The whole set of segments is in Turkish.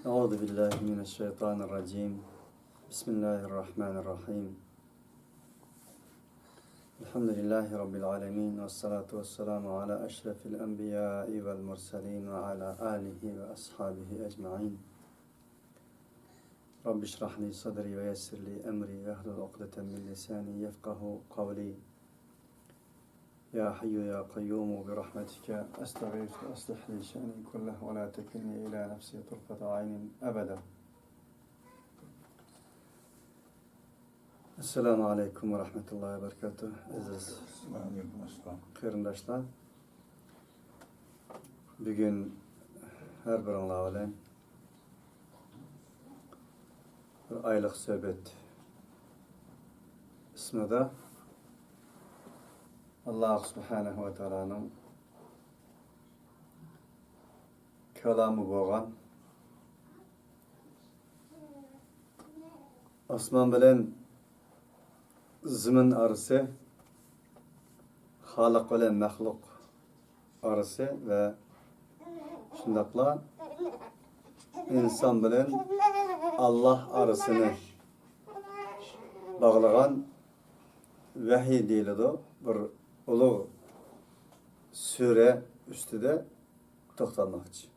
Euzu billahi mineşşeytanirracim. Bismillahirrahmanirrahim. Elhamdülillahi rabbil alamin ve salatu vesselamu ala eşrefil enbiya'i vel murselin ve ala alihi ve ashabihi ecmaîn. Rabbi şrah li sadri ve yessir li emri ve ehlul ukdeten min lisani yefkahu kavli. Ya hayyu ya kayyumu bi rahmetike estağfirüke ve aslih li şe'ni kullahu ve la tekilni ila nefsi turfata aynin ebeden. Esselamu aleyküm ve rahmetullahi ve berekatuhu. Aziz kıyırındaşlar. Bugün her birinle bilen bir aylık söhbet ismida Allah subhanahu ve teala'nın kelamı boğan osman bilen zimin arası Halik bilen mahluk arası ve şundakla insan bilen Allah arasını bağlayan vahiy deyiladi. Bir ulug' sure üstüde to'xtalmoqchi.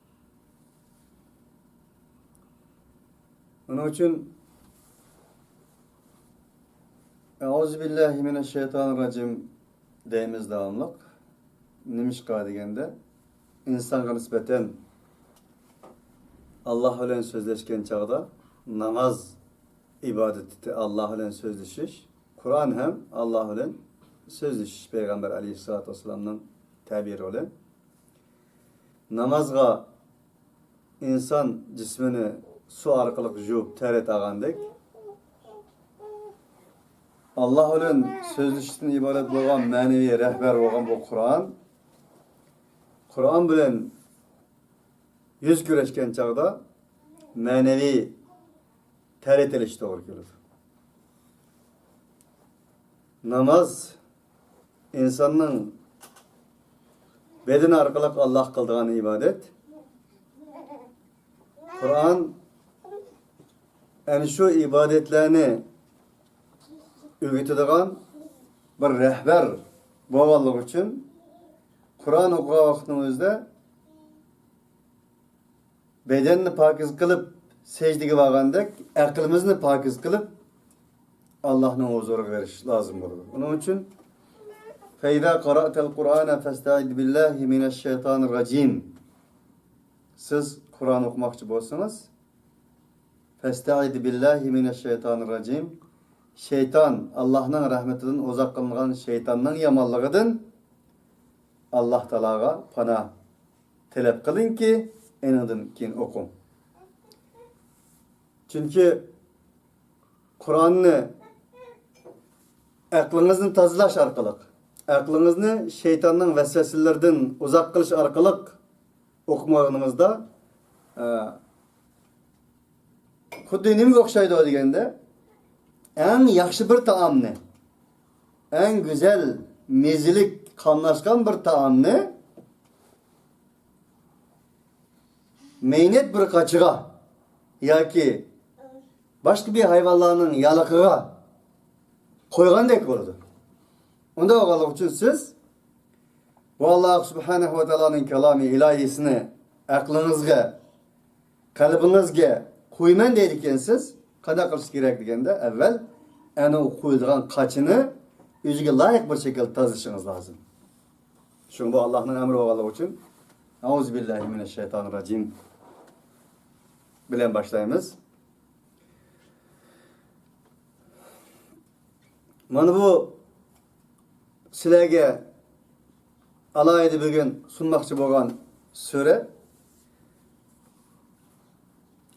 Onun için Euzubillahimineşşeytanirracim deyimiz davamlıq. Nimişqa degende insanga nispeten Allah bilen sözleşken çağda namaz ibadeti Allah bilen sözleşiş, Kur'an hem Allah bilen sözleşiş Peygamber Aleyhisselatü Vesselam'ın tabiri olan. Namazga insan cismini su arkalık juvup teret ağandık. Allah bilen sözleşişten ibaret bolan manevi rehber bolan bu Kur'an. Kur'an bilen yüz güreşken çağda manevi teret eliş doğru gelir. Namaz insanın bedeni arkalık Allah kıldığın ibadet. Kur'an yani şu ibadetlerini öğütüdüğün bir rehber boğallık için Kur'an okuğa vaxtımızda bedenini pakiz kılıp secdege bağandak, aklımızını pakiz kılıp Allah'ın huzuru veriş lazım olur. Onun için فَاِذَا قَرَأْتَ الْقُرْآنَ فَاسْتَعِذْ بِاللّٰهِ مِنَ الشَّيْطَانِ الرَّجِيمِ Siz Kur'an okumakçı bolsanız فَاسْتَعِذْ بِاللّٰهِ مِنَ الشَّيْطَانِ الرَّجِيمِ Şeytan, Allah'ın rahmetinden uzak kılınan şeytanın yamanlığıdın Allah Teala'ga pana talep kılın ki enadın kin okun. Çünkü Kur'an'ı aklınızın tazılaş arkalık, aklınızı şeytanın vesveselerden uzak kılış arkalık okumanızda xuddi nime okşaydı o degende en yaxşı bir taamni, en güzel mezilik kanlaşkan bir taamni meynet bir kaçığa yoki başka bir hayvanlarının yalıqıga koygandek oldu. Onda oğalık için siz bu Allah subhanahu ve teala'nın kelamı ilahisini aklınızga, kalbinizga koyman deydiken siz qanday qilish kerak deganda evvel ana o qo'yilgan qaçını o'ziga loyiq bir şekilde tazishing'iz lazım. Çünkü bu Allah'ın emri oğalık için Euzubillahimineşşeytanirracim bilen başlayımız. Mana bu sizlarga alayda bugün sunmoqchi bo'lgan sure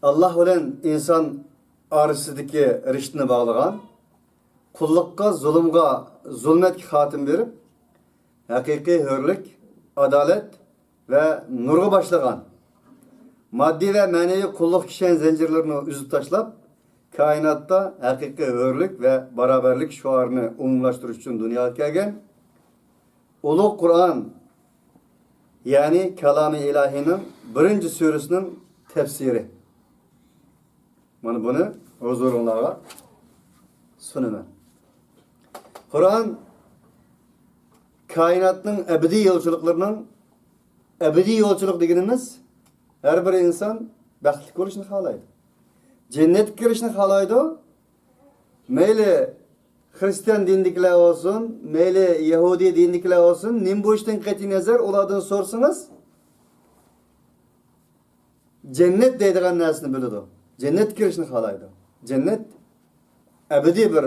Allah bilan inson arasidagi rishtni bog'lagan, qulluqqa, zulmatga xotim berib, haqiqiy hurlik, adolat va nurga boshlagan. Maddi ve manevi qulluq kishan zincirlerini uzib tashlab, kainatda haqiqiy hurlik ve beraberlik şuarını umumlashtirish uchun dunyoga kelgan ulug' Kur'an yani Kelam-ı İlahi'nin birinci suresinin tefsiri. Mana buni huzurunlarga sunaman. Kur'an kainatning ebedi yolculuklarının ebedi yolculuk deganimiz her bir insan baxtli bo'lishni xohlaydi. Cennetga kirishni xohlaydi. Mayli Hristiyan dinliklar olsun, mayli Yahudi dinliklar olsun, nim bu işten qat'iy nazar ulardan sorsanız cennet deydigan narsani biladi. Cennet kirishni xohlaydi. Cennet ebedi bir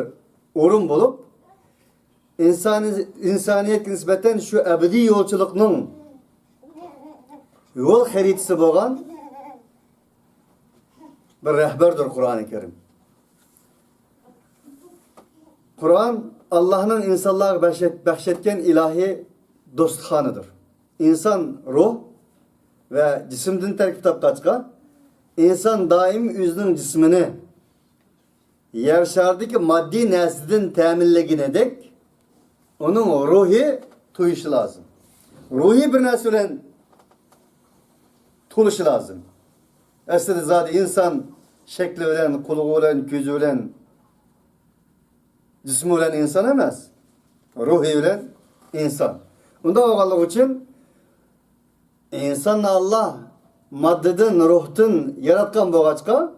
o'rin bo'lib, insaniyetga nisbatan shu ebedi yo'lchilikning yo'l xaritasi bo'lgan bir rehberdir Kur'an-ı Kerim. Kur'an Allah'ın insanlığa bahşetken ilahi dostxanıdır. İnsan ruh ve cisimden terkip tapkaçka insan daim özünün cismini yer şardaki maddi neslinin teminlegine dek onun ruhi tuyuşu lazım. Ruhi bir neslen tuluşu lazım. Aslında zaten insan şekli ölen, kuluğu ölen, gözü ölen, cismi ölen insan emez. Ruhi ölen insan. Bunda oğallık için insanla Allah maddeden, ruhtan yaratkan boğaçka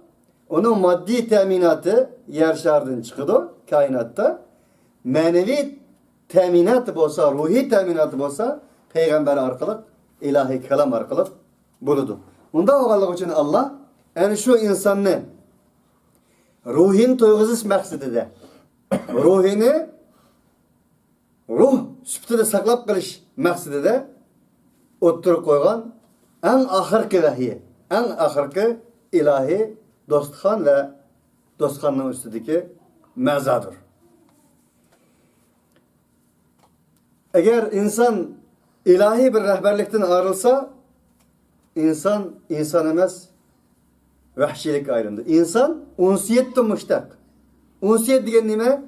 onun maddi teminatı yer şardın çıkıdı kainatta. Manevi teminatı olsa, ruhi teminatı olsa peygamber arkalık, ilahi kelam arkalık buludu. Bunda oğallık için Allah yani şu insanı ruhin toyguzuz maksidi de ruhini ruh süptüde saklap kılış maksidi de oturup koygan en ahırkı vahiy, en ahırkı ilahi dosthan ve dosthanın üstündeki mezadır. Eğer insan ilahi bir rehberlikten ayrılsa insan emez vahşilik ayrımdı. İnsan unsiyet müştak. Unsiyet degen nime?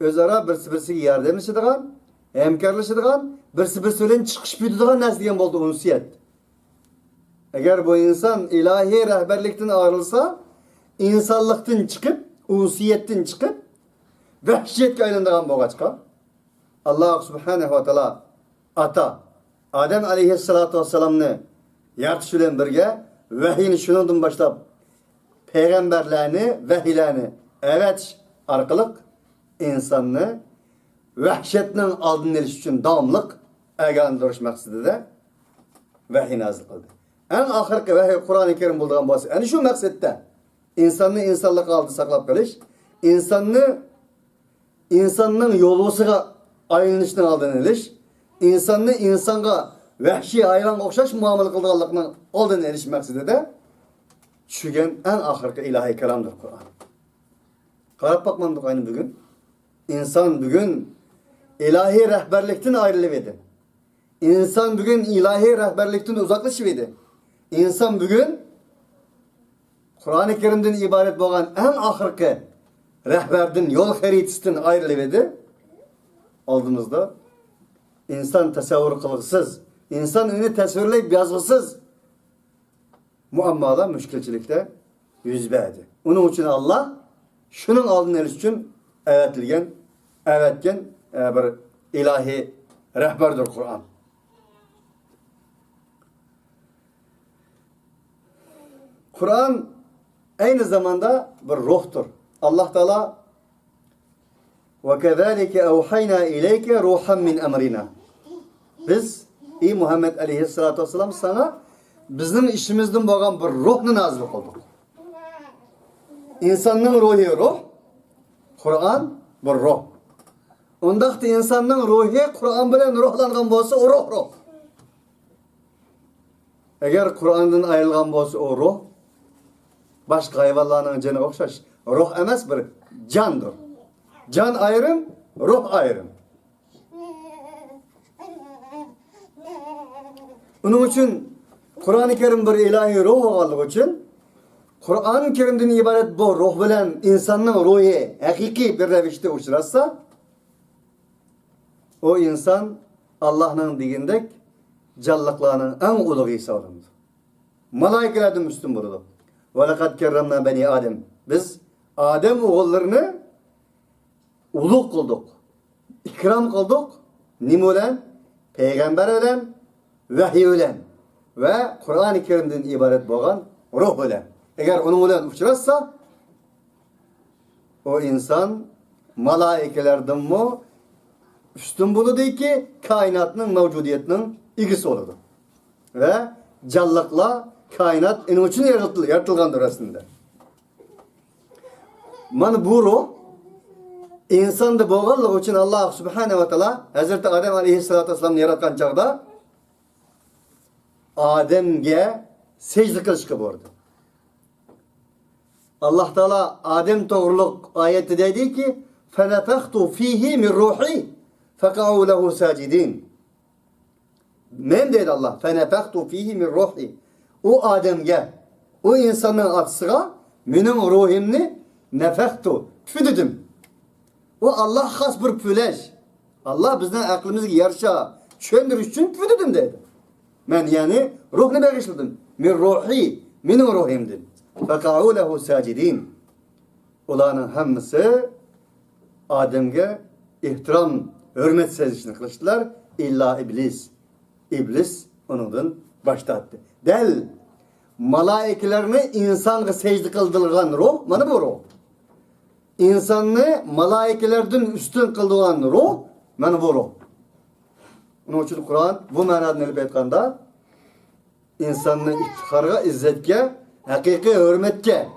Özara birisi-birisiga yardımlaşadigan, hemkarlaşadigan, birisi-birisi bilan chiqish buyuradigan narsa degan bo'ldi unsiyet. Eğer bu insan ilahi rehberlikten ayrılsa, insanlıktan çıkıp, unsiyetten çıkıp, vahşiyetga aylanadigan bo'lg'achqa, Allah subhanahu wa ta'ala ata Adem aleyhissalatu vesselam'ni yaratish bilan birga vahiyni shundan boshlab peygamberlerini, vahiylarni öğretish arqılık insanni vahşetning oldini olish uchun davomliq agandirish maqsadida vahiy nazil qildi. En ahirki vahiy Kur'an-ı Kerim bo'lgan bo'lsa, ana shu maqsadda insonni insonlik oldida saqlab qolish, insonning yo'lisiga aylanishni oldini olish, insonni insonga vahşiy hayvonga o'xshash muomala qilganlikning oldini olish maqsadida tushgan en ahirki ilahi kalamdır Kur'an. Qarab bakmadık aynı bugün. İnsan bugün ilahi rehberlikten ayrılıverdi. İnsan bugün ilahi rehberlikten uzaklaşıverdi. İnsan bugün Kur'an-ı Kerim'den ibaret olan en ahirki rehberden, yol haritasidan ayrılıverdi. Aldığımızda insan tasavvur kılıksız, insan onu tasvirleyip yazgısız muammada, müşkilçilikte yüz verdi. Onun için Allah şunun aldığını eriş için öğretilgen bir ilahi rehberdir Kur'an. Kur'an aynı zamanda bir ruhtur. Allah Teala وَكَذَٰلِكَ اَوْحَيْنَا اِلَيْكَ رُوحًا مِنْ اَمْرِنَا Biz, ey Muhammed aleyhissalatu vesselam sana bizim işimizden bo'lgan bir ruhni nazil qildik. İnsanın ruhi ruh, Kur'an bir ruh. Ondaqda insanın ruhi Kur'an bilan ruhlangan bo'lsa, o ruh. Eğer Kur'an'dan ayrılgan bo'lsa, o ruh başka hayvanlarning janiga o'xshash ruh emas, bir candır. Can ayrım, ruh ayrım. Onun için Kur'an-ı Kerim bir ilahi ruh olganligi için Kur'an-ı Kerim'den ibaret bu ruh bilen insanın ruhi hakiki bir revişte uçurasa o insan Allah'ın digindek canlıklarının en uluğu hesabıdır. Malaikelerden üstün burada. وَلَقَدْ كَرَّمْنَا beni Adem. Biz Adem oğullarını uluk kıldık. İkram kıldık. Nim olan? Peygamber olan, vahiy olan ve Kur'an-ı Kerim'den ibaret olan ruh olan. Eğer onun olan uçurarsa o insan malaikelerden mi üstün buludu ki kainatının mevcudiyetinin ilgisi olurdu. Ve canlılıkla kainat onun için yaratılgandır aslında. Man bu ruh insanda boğallık için Allah Subhanahu ve Teala Hazreti Adem Aleyhisselatü Vesselam'ı yaratkan çağda Adem'ge secde kılışkı bordu. Allah Teala Adem doğruluk ayeti dedi ki فَنَفَخْتُ ف۪يهِ مِنْ رُوحِي فَقَعُوا لَهُ سَاجِدِينَ. Men dedi Allah فَنَفَخْتُ ف۪يهِ مِنْ رُوحِي. O Adem'ge, o insanın atsıga benim ruhimni nefektu, tüfüdüdüm. O Allah has bir püleş. Allah bizden aklımızı yarışa çöndürüş için tüfüdüdüm dedi. Men yani ruhunu bağışladım. Min ruhi, benim ruhimdin. فَقَعُوا لَهُ سَاجِدِينَ. Olanın hemmisi Adem'ge ihtiram, hürmet sezişini kılıştılar. İlla iblis. İblis onundan başta attı. Del, malaikelerini insanı secde kıldırgan ruh, mana bu ruh. İnsanı malaikelerden üstün kıldırgan ruh, mana bu ruh. Onun için Kur'an bu manada elbette aytkanda insanı iftiharga, izzetke, hakiki hürmetke,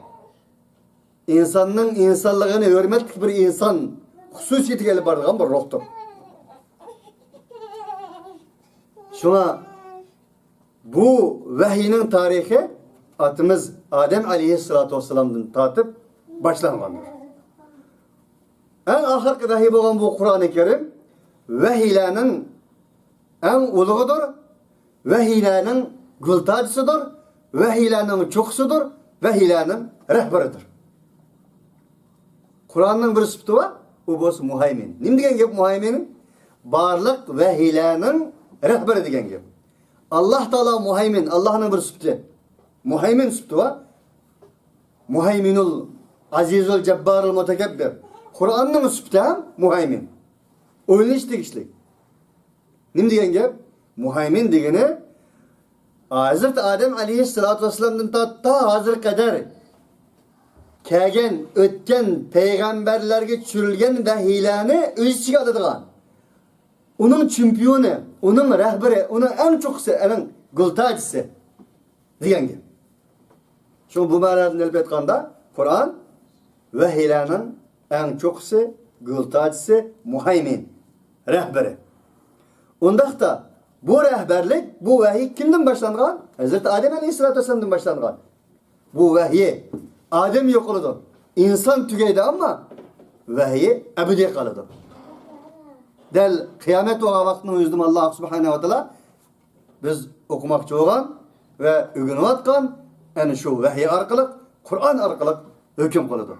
insanın insanlığını hürmet bir insan hususiyeti gelip bardıgan bir ruhtur. Şuna bu vahiyinin tarihi atımız Adem Aleyhisselatü Vesselam'dan tatıp başlangandır. En ahirki vahiy olan bu Kur'an-ı Kerim vahiylerinin en uluğudur, vahiylerinin gültacısıdır, vahiylerinin çoksudur, vahiylerinin rehberidir. Kur'an'ın bir sıfatı var, o boz muhaymin. Nim degen gep muhayminin? Barlık vahiylerinin rehberi degen gep. Allah Teala muhaymin, Allah'ın bir sıfatı. Muhaymin sıfatı var. Muhayminul azizul cebbarul mutekebbir. Kur'an'ın sıfatı hem muhaymin. Oyunlu işlik. Nim degen gep? Muhaymin degeni Hazreti Adem Aleyhisselatü Vesselam'dan ta hazır kadar kelgen, ötken peygamberlerge çürülgen vahiylerini öz içine alıdığan. Onun çempiyonu, onun rehberi, onun en çok senin gültacısı diyen gibi. Çünkü bu manadan elbette kanda Kur'an vahiylerinin en çoksu gültacısı muhaymin, rehberi. Ondan da bu rehberlik, bu vahiy kimden başlangan? Hazreti Adem Aleyhisselatü Vesselam'dan başlangan. Bu vahiy Adem yok oldu. İnsan tügeydi ama vahiy ebedi kalıdı. Del kıyamet olan vaktini yüzdüm Allah Subhanahu ve Teala biz okumakçı olan ve ügünü atkan yani şu vahiy arkalık, Kur'an arkalık hüküm kılıdı.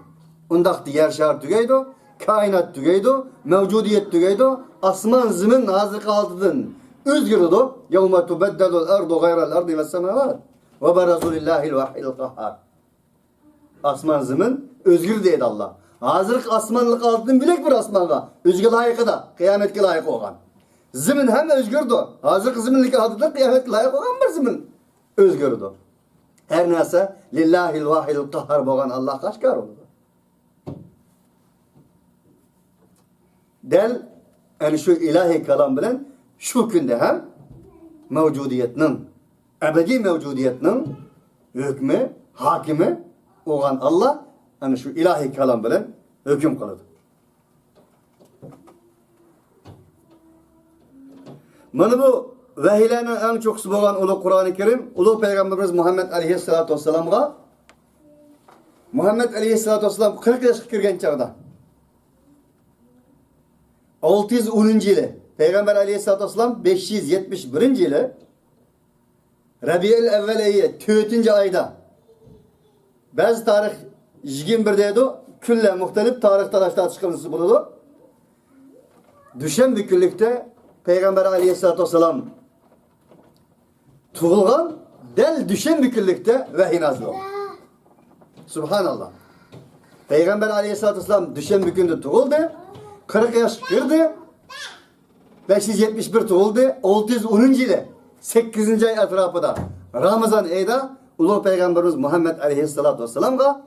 Ondak diğer şehir tügeydi, kainat tügeydi, mevcudiyet tügeydi, asman zemin hazır kaldıdın. Üzgürüdü. يَوْمَ تُبَدَّلُ الْاَرْضُ غَيْرَ الْاَرْضِ وَالسَّمَوَاتِ وَبَرَزُوا لِلّٰهِ الْوَحِيِّ الْقَهَّارِ. Asman zemin özgür deydi Allah. Hazırlık asmanlık altın bilek bir asmanga. Özgür layıkı da, kıyametki layık olan. Zemin hem özgürdü. Hazırlık zeminlik adıdır, kıyametki layık olan bir zemin özgürdü. Her neyse, lillahil vahil kahhar boğan Allah kaçkar oldu. Del, yani şu ilahi kalam bilen, şu günde hem mevcudiyetinin, ebedi mevcudiyetinin hükmü, hakimi olan Allah, yani şu ilahi kalam bilen hüküm kılıdı. Mana bu vahiylerinin en çok olan ulu Kur'an-ı Kerim, ulu Peygamberimiz Muhammed Aleyhisselatü Vesselam'a Muhammed Aleyhisselatü Vesselam 40 yaşa kirgen çağda 610. yılı Peygamber Aleyhisselatü Vesselam 571. yılı Rabi'ül evveliye 4. ayda bazı tarih 21 deydi külle muhtelif tarih talaşta çıkılması buludu. Düşen bir günlükte Peygamber Aleyhisselatü Vesselam tuğulgan del düşen bir günlükte vahiy nazil oldu. Subhanallah. Peygamber aleyhissalatü vesselam düşenbe günde doğuldu. 40 yaş girdi. 571 doğuldu. 610. yılı 8. ay etrafında Ramazan ayda Ulu Peygamberimiz Muhammed aleyhissalatü vesselam'a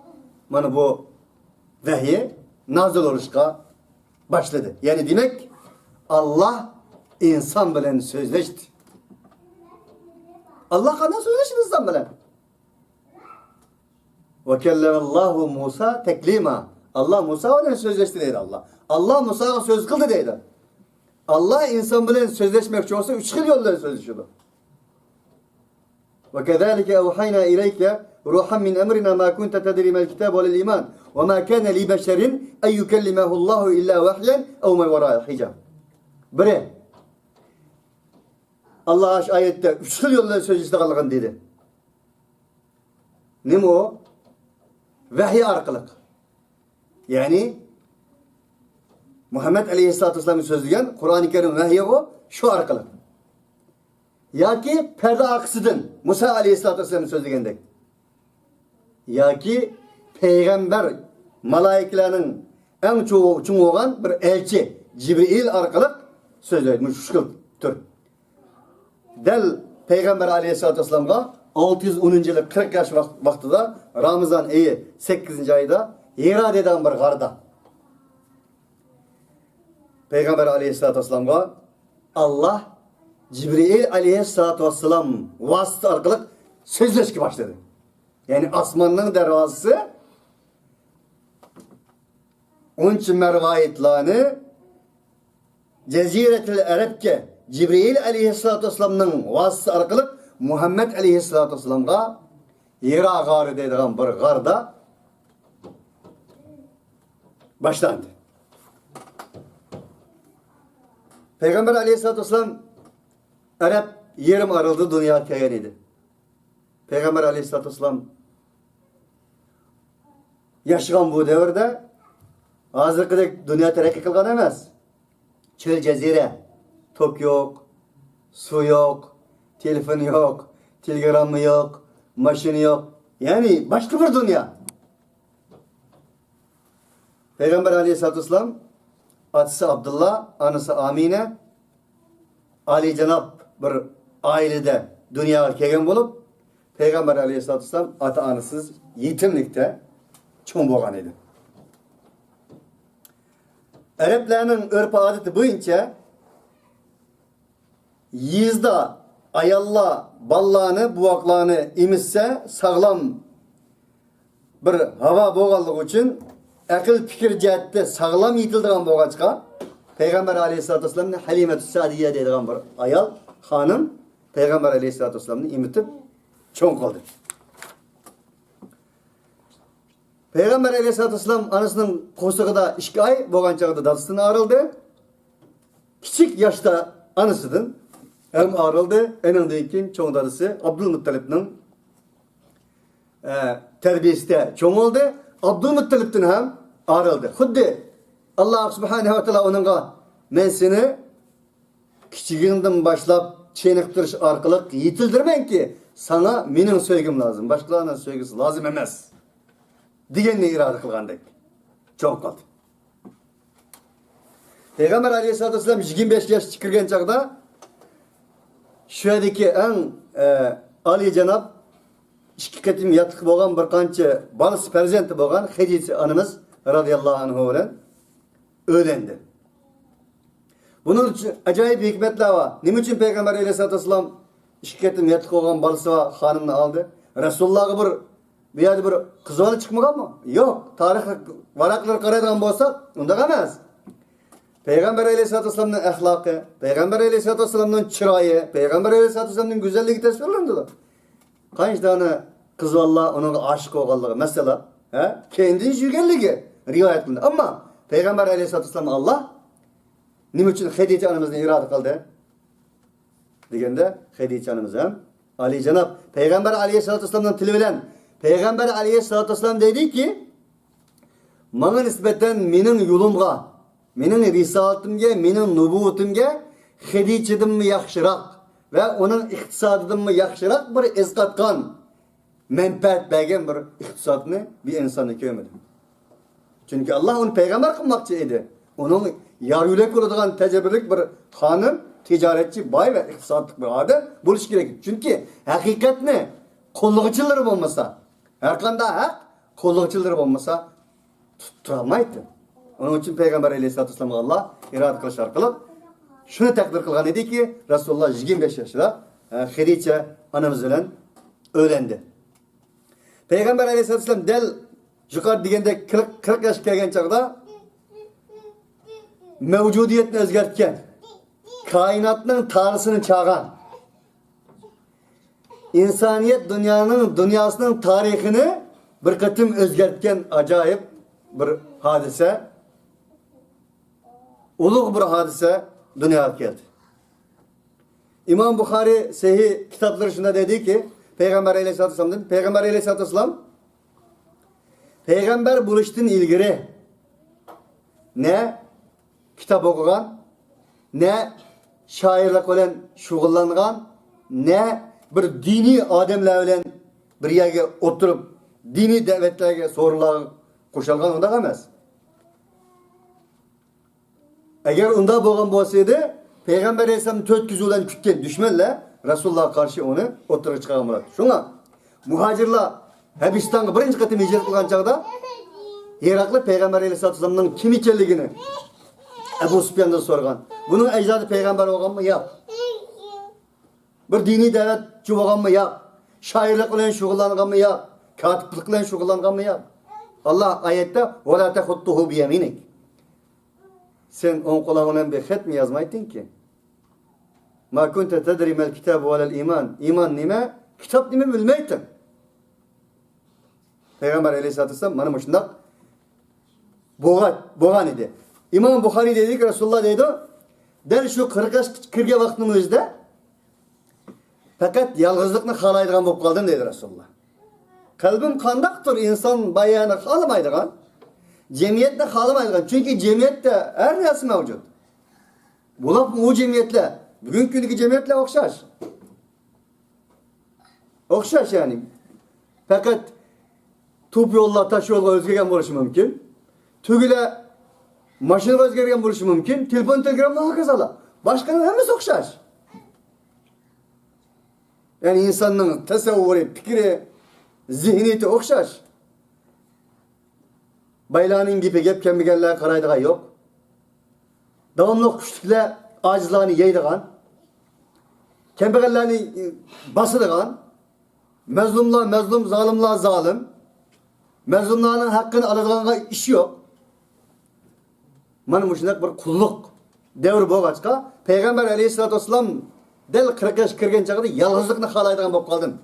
mana bu vahiy nazil oluşqa başladı. Yani demek Allah insan bilen sözleşti. Allah qanday sözleşti insan bilen? Ve kellemallahu Musa teklima. Allah Musa bilen sözleşti deydi Allah. Allah Musa'ya söz kıldı deydi. Allah insan bilen sözleşmek için olsa 3 xil yollarla sözleşiyordu. Ve kezalike evhayna ileyke ruhan min emrina ma kunta tedri mel kitab vel iman ve ma kana li beşerin en yukellimehu Allahu illa vahyen ev min vera'il hicab. Bire Allah ayette 3 xil yollarla sözleşti kalgan dedi. Nima o? Vahiy arqılık. Yani Muhammed Aleyhisselatü Vesselam'ın sözlügen Kur'an-ı Kerim vahyi o şu arqılık. Ya ki perde aksıdın Musa Aleyhisselatü Vesselam'ın sözlügendek. Ya ki peygamber malaikelerinin en çoğu olan bir elçi Cibril arqılık sözlügen. Müşkül tür. Del Peygamber Aleyhisselatü Vesselam'a 610. yılı 40 yaş vaktida Ramazan ayı 8. ayda Hira deden bir garda Peygamber Aleyhisselatü Vesselam'a Allah Cibril Aleyhisselatü Vesselam vasıtı arkalık sözleşki başladı. Yani asmanın dervazısı onun için mervayetlerini Ceziretil Arab'ke Cibril Aleyhisselatü Vesselam'ın vasıtı arkalık Muhammed Aleyhisselatü Vesselam'a Hira garı dediğim bir garda başlandı. Peygamber Aleyhisselatü Vesselam Arap yerim arıldı dünya kelgen idi. Peygamber Aleyhisselatü Vesselam yaşagan bu devirde hazırkidek dünya terakki kılgan emas. Çöl cezire, tok yok, su yok, telefon yok, telegramı yok, maşini yok. Yani başka bir dünya. Peygamber Aleyhisselatü Vesselam atısı Abdullah, anısı Amine, Ali Cenab bir ailede dünyaya kelgen bulup Peygamber Aleyhisselatü Vesselam ata anısız yetimlikte çoğun bolgan idi. Araplarning örf adeti boyunca yizda ayalla ballani buvaqlarni emizse sağlam bir hava bolganligi uchun akıl fikir jihatda sağlam yetildigan bo'lg'achqa Peygamber Aleyhisselatü Vesselam'ın Halimetü Sadiye deydigan bir ayal hanım Peygamber Aleyhisselatü Vesselam'ını imitip çoğun kıldı. Peygamber Aleyhisselatü Vesselam anasının koştuğunda 2 ay bolgan çağda dadısından arıldı. Küçük yaşta anısıdın hem arıldı. Enindeyken çoğun dadısı Abdülmuttalip'nin terbiyesinde çoğun oldu. Abdülmuttalip'ten hem arıldı. Huddi Allah Subhanahu ve Teala onunla men seni küçüğünden başlap çeynektirиш arkalık yetildirmen ki sana menin söygüm lazım. Başkalarının söygüsü lazım emez. Digenini irade kılgandık. Çok kaldı. Peygamber Aleyhisselatü Vesselam 25 yaş çıkırgen çağda şuradaki en Ali Cenab iki ketim yatık bolgan bir kança balası perzenti bolgan Hadice anımız radıyallahu anhu bilen öğrendi. Bunun için acayip hikmetler var. Nim için Peygamber Aleyhisselatü Vesselam iki ketim yatık bolgan balası var hanımını aldı. Resulullah'a bir yerde bir kızıvalı çıkmagan mı? Yok. Tarih varakları karaydıgan bolsa onda emas. Peygamber Aleyhisselatü Vesselam'ın ahlakı, Peygamber Aleyhisselatü Vesselam'ın çırayı, Peygamber Aleyhisselatü Vesselam'ın güzelliği tasvirlendi. Kaç tane kız valla ona aşık olganlığı mesela kendin yügelliği rivayet kılındı. Ama Peygamber Aleyhisselatü Vesselam Allah nim için Hadice anamızın irade kıldı? Degende Hadice anamız hem Ali Cenab Peygamber Aleyhisselatü Vesselam'ın tili bilen Peygamber Aleyhisselatü Vesselam dedi ki bana nispeten menin yolumga, menin risalatimge, menin nubuvatimge Hadice'den mi yaxşırak ve onun iktisadından mı yaxşırak bir iz katkan menfaat bergen bir iktisatını bir insanı kömedi. Çünkü Allah onu peygamber kılmakçı idi. Onun yar yürek oladigan tecrübelik bir hanım, ticaretçi, bay ve iktisatlık bir adam buluş gerek. Çünkü hakikatni qo'llovchilar bo'lmasa, har qanday haq qo'llovchilar bo'lmasa tutturolmaydi. Onun için Peygamber Aleyhisselatü Vesselam'a Allah irade kılıç arkalı şunu takdir kılgan idi ki Resulullah 25 yaşında Hadice anamız bilen öğrendi. Peygamber Aleyhisselatü Vesselam del yukarı digende 40 yaş kelgen çağda mevcudiyetini özgertken kainatının tanrısını çağıran insaniyet dünyasının tarihini bir katım özgertken acayip bir hadise, ulug' bir hadise dünyaya geldi. İmam Bukhari Sahih kitapları şunda dedi ki Peygamber Aleyhisselatü Vesselam Peygamber Aleyhisselatü Vesselam Peygamber buluştun ilgiri ne kitap okugan, ne şairlik bilen şug'ullangan, ne bir dini adamlar bilen bir yerge oturup dini davetlerge sorular koşalgan onda emas. Eğer onda bo'lgan bo'lsaydi, Peygamber Aleyhisselam 400 yıldan kütken düşmanlar Resulullah'a karşı onu oturup çıkargan bo'ladi. Şuna muhacirlar Habeşistan'a birinci katı hicret kılgan çağda Herakli Peygamber Aleyhisselatü Vesselam'ın kim ekanligini Ebu Süfyan'dan sorgan. Bunun ecdadı peygamber olgan mı? Yok. Bir dini davetçi olgan mı? Yok. Şairlik bilen şug'ullangan mı? Yok. Katiplik bilen şug'ullangan mı? Yok. Allah ayette وَلَا تَخُطُّهُ بِيَمِينِكَ sen on kulağından bir xet mi yazmaydın ki? Ma kunte tedri mel kitab velel iman. İman nime? Kitap nime bilmeydin. Peygamber Aleyhisselatü Vesselam bana şundak boğan idi. İmam Bukhari dedi ki Resulullah dedi der şu 40 vaktimizde fakat yalnızlıkını halaydıgan bolup kaldım dedi Resulullah. Kalbim kandaktır insan bayanı halamaydıgan. Cemiyette halamaydıgan. Çünkü cemiyette her neresi mevcut. Bulap o cemiyetle bugünkü gündeki cemiyetle okşaş. Okşaş yani. Fakat top yolla taş yolla özgürgen buluşu mümkün. Tügüle maşını özgürgen buluşu mümkün. Telefon telegramla hakikaten. Başkanın hemisi okşaş. Yani insanın tasavvuru, fikri, zihniyeti okşaş. Baylanın gibi gep kemigerler karaydığa yok. Davamlı kuşlukla acizlerini yeydiğen. Kemberlerini basıdığan. Mezlumlar mezlum, zalimler zalim. Mezlumların hakkını alıdığına iş yok. Mana muşunak bir kulluk devri boğaçka Peygamber Aleyhisselatü Vesselam del 40 yaş kirgen çağda yalğızlıkını halaydıgan bolup kaldım.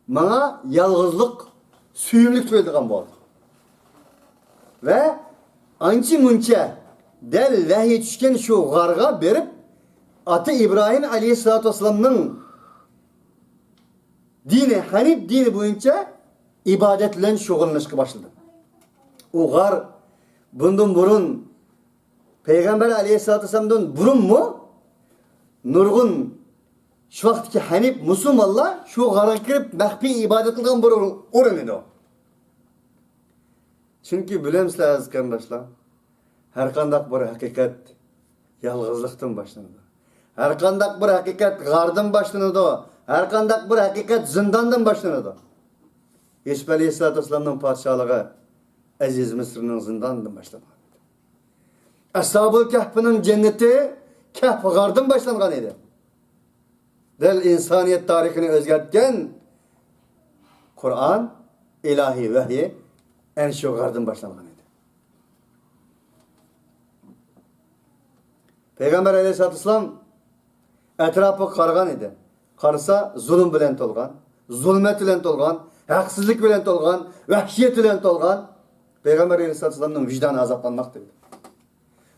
Bana yalğızlık suyumluk söylediğim bu. Ve ançı munça del vahiy düşken şu garga berip atı İbrahim Aleyhisselatü Vesselam'ın dini, Hanif dini boyunca ibadetle şug'ullanishga başladı. O gar bundan burun Peygamber Aleyhisselatü Vesselam'dan burun mu? Nurgun şu vaktki Hanif Müslümanlar şu gara kirip mahfi ibadet kılgan bir orun idi o. Çünkü bilemsizler aziz kardeşler, her kandak bir hakikat yalgızlıktan başlandı. Her kandak bir hakikat gardan başlandı. Her kandak bir hakikat zindandan başlandı. Yusuf Aleyhisselatü Vesselam'ın padişahlığı Aziz Mısır'ın zindanından başladı. Ashab-ı Kahf'ın cenneti Kahf gardan başlangan idi. Del insaniyet tarihini özgertken Kur'an, ilahi vahyi en şu gardan başlangan idi. Peygamber Aleyhisselatü Vesselam etrafı kargan idi. Karısa zulüm bilen tolgan, zulmet bilen tolgan, haksızlık bilen tolgan, vahşiyet bilen tolgan. Peygamber Aleyhisselatü Vesselam'ın vicdanı azaplanmaktaydı.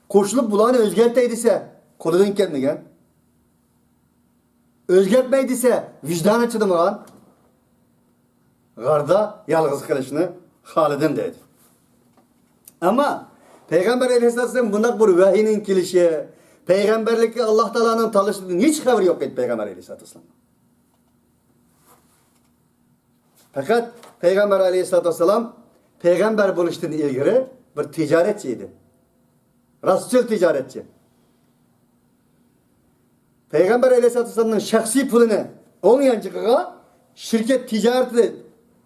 Koşulup bulanı özgerteydiyse koludan gelmegen. Özgertmeydiyse vicdan açıdımıgan. Garda yalgız kılışını Halid'in dedi. Ama Peygamber Aleyhisselatü Vesselam bundak bir vahinin kilişi, peygamberlikle Allah Teala'nın tanıştığının hiç haberi yok dedi Peygamber Aleyhisselatü Vesselam. Fakat Peygamber aleyhissalatü vesselam peygamber buluştuğun ilgili bir ticaretçiydi. Rastçıl ticaretçi. Peygamber aleyhissalatü vesselam'ın şahsi pulunu olmayancıkıga şirket ticareti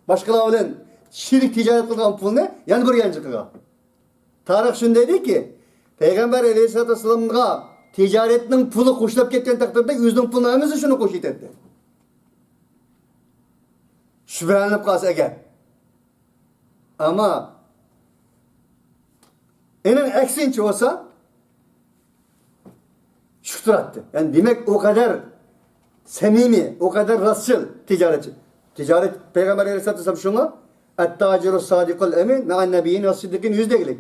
başkaları bilen şirk ticaret kılgan pulunu yani bir yancıkıga. Tarih şundaydı ki Peygamber aleyhissalatü vesselam'a ticaretinin pulu koşulap ketken takdirde yüzünün pulunu emisi şunu koşuyt etti. Şüphelenip kalsa eğer. Ama en eksinci olsa şükür etti. Yani demek o kadar samimi, o kadar rastçıl ticaretçi. Ticaret Peygamber aleyhissalatü vesselam şunu et-taciru sadikul emin me'an nebiyyin ve siddikin yüzdelik.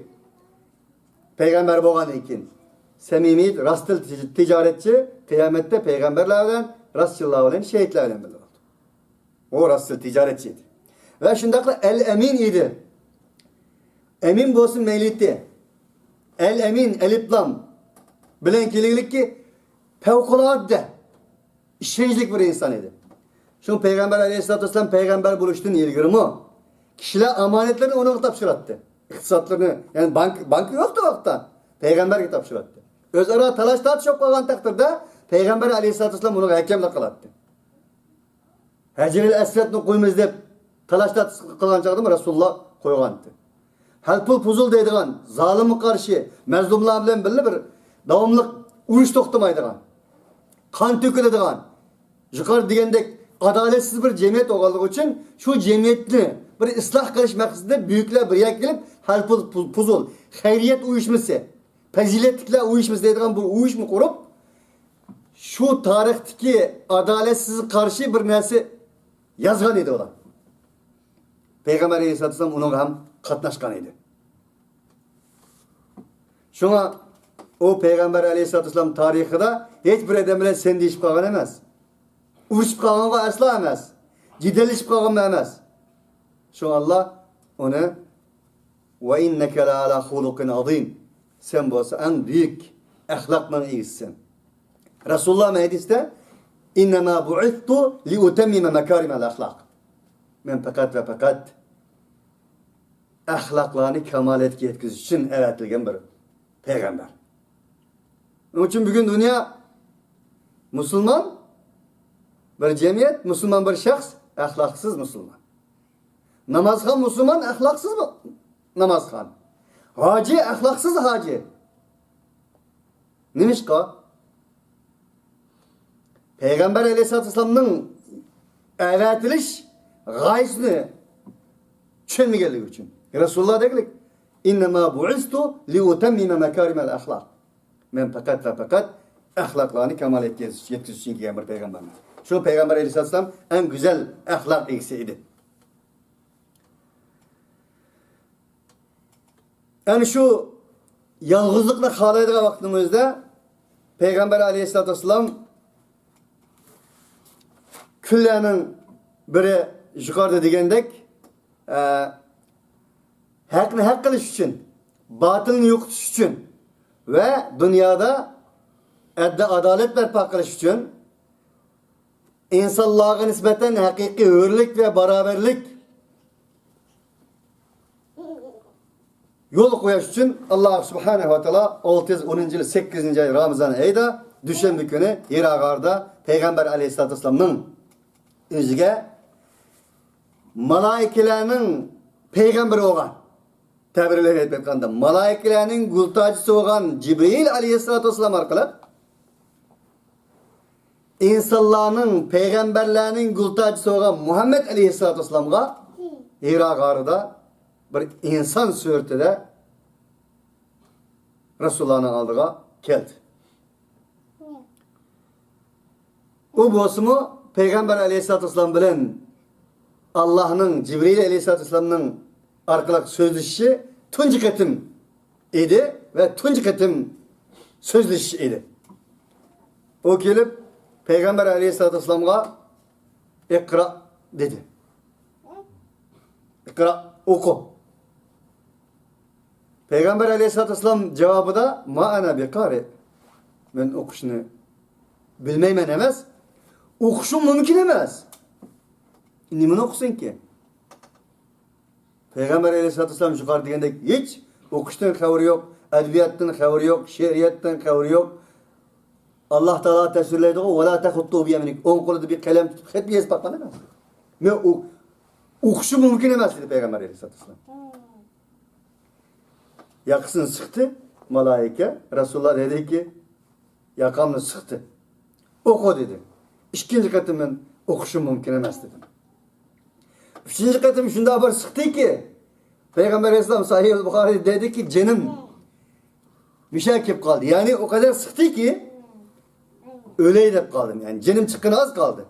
Peygamber boğan için samimi, rastçıl ticaretçi kıyamette peygamberlerden, rastçıllardan, şehitlerden bilir oldu. O rastçıl ticaretçiydi. Ve şundakla el-emin idi. Emin bolsun meylitti. El-emin, el-iplam. Bilen kelilik ki fevkalade işçilik bir insan idi. Şu Peygamber aleyhissalatü vesselam peygamber buluştuğun ilgiri mi? Kişiler amanetlerini ona tapşırattı. İktisatlarını, yani bank yoktu o vakta. Peygamber tapşırattı. Özara talaş tartışıp kalan takdirde Peygamber aleyhissalatü vesselam onu hakemle kılattı. Hecril esretini koyumuz deyip talaş tartış kılan çağda Resulullah koygandı. Helpul puzul deydiğen, zalimi karşı, mezlumlar bilen belli bir davamlık uyuş toxtamaydigan, kan töküledigan, yukarı degandek adaletsiz bir cemiyet olganlığı için şu cemiyetni bir ıslah kılış maqsadida büyükler bir yak gelip helpul puzul, hayriyet uyuşması, faziletlikler uyuşması deydigan bu uyuşmu kurup şu tarihteki adaletsiz karşı bir narsa yazgan edi olar. Peygamber aleyhissalatu vesselam onun ham katnaşkan edi. Şuna o Peygamber aleyhissalatu vesselam tarihida hiç bir adam bilen sen deyishib qolgan emas. Urushib qolganga aslo emas. Jidalishib qolgan emas. Şu Allah onu ve inneke la ala hulukin azim. Sen bolsa en büyük ahlakla egisisin. Resulullah hadiste innema bu'ittu li utemmime mekarimel ahlak. Men fakat ve fakat ahlaklarını kemaletke yetkiziş için eretilgen bir peygamber. Onun için bugün dünya Müslüman bir cemiyet, Müslüman bir şahs ahlaksız Müslüman. Namazhan Müslüman ahlaksız mı? Namazhan. Hacı ahlaksız hacı. Neymiş ka? Peygamber aleyhissalatü vesselam'ın evetiliş gayesini düşünmegellik için. Resulullah deklik innema bu'istu li utemmime mekarimel ahlak. Men fakat ve fakat ahlaklarını kemal yetkisiz için gelmiş peygamberimiz. Şu Peygamber aleyhissalatü vesselam en güzel ahlak eksiydi. Yani şu yalnızlıkla halaydığı vaktimizde Peygamber aleyhissalatü vesselam küllerinin biri yukarıda degandek hakkını hak kılış için, batılını yokutuş için ve dünyada adalet berpa kılış için insanlığa nispeten hakiki hürlik ve beraberlik yol koyaş için Allah subhanehu ve teala 610. yıl 8. ay Ramazan ayda düşenbe günü Hiragar'da Peygamber aleyhissalatü vesselam'ın özüge malaikelerinin peygamberi olan tabirler etmekanda malaikelerinin gultacısı olan Cibril aleyhissalatü vesselam arkalık insanların peygamberlerinin gultacısı olan Muhammed aleyhissalatü vesselam'a Hiragar'da bir insan suretinde Resulullah'ın aldığı geldi. O bozumu Peygamber aleyhissalatü vesselam bilen Allah'ın Cibril aleyhissalatü vesselam'ın arkalık sözleşişi tuncu ketim idi ve tuncu ketim sözleşişi idi. O gelip Peygamber aleyhissalatü vesselam'a ikra dedi. İkra oku. Peygamber aleyhissalatü vesselam cevabı da ma ana bi kari. Ben okuşunu bilmeymen emez. Okuşum mümkün emez. Nimen okusun ki? Peygamber aleyhissalatü vesselam yukarı degende hiç okuştan haberi yok, edebiyattan haberi yok, şiiriyattan haberi yok. Allah Teala tesirleydi o, وَلَا تَخُطُّوا بِيَمِنِكَ. On kolunda bir kalem tutup hep bir yazıp bakman emez. Ne okuşu mümkün emez dedi Peygamber aleyhissalatü vesselam. Yakısını sıktı malaike. Resulullah dedi ki yakamını sıktı. Oku dedi. İkinci katımın okuşu mümkün emez dedim. Üçüncü katım şunda haber sıktı ki Peygamber Aleyhisselam Sahih-i Bukhari dedi ki canım müşakip kaldı. Yani o kadar sıktı ki öyleydi kaldım yani. Canım çıkına az kaldı.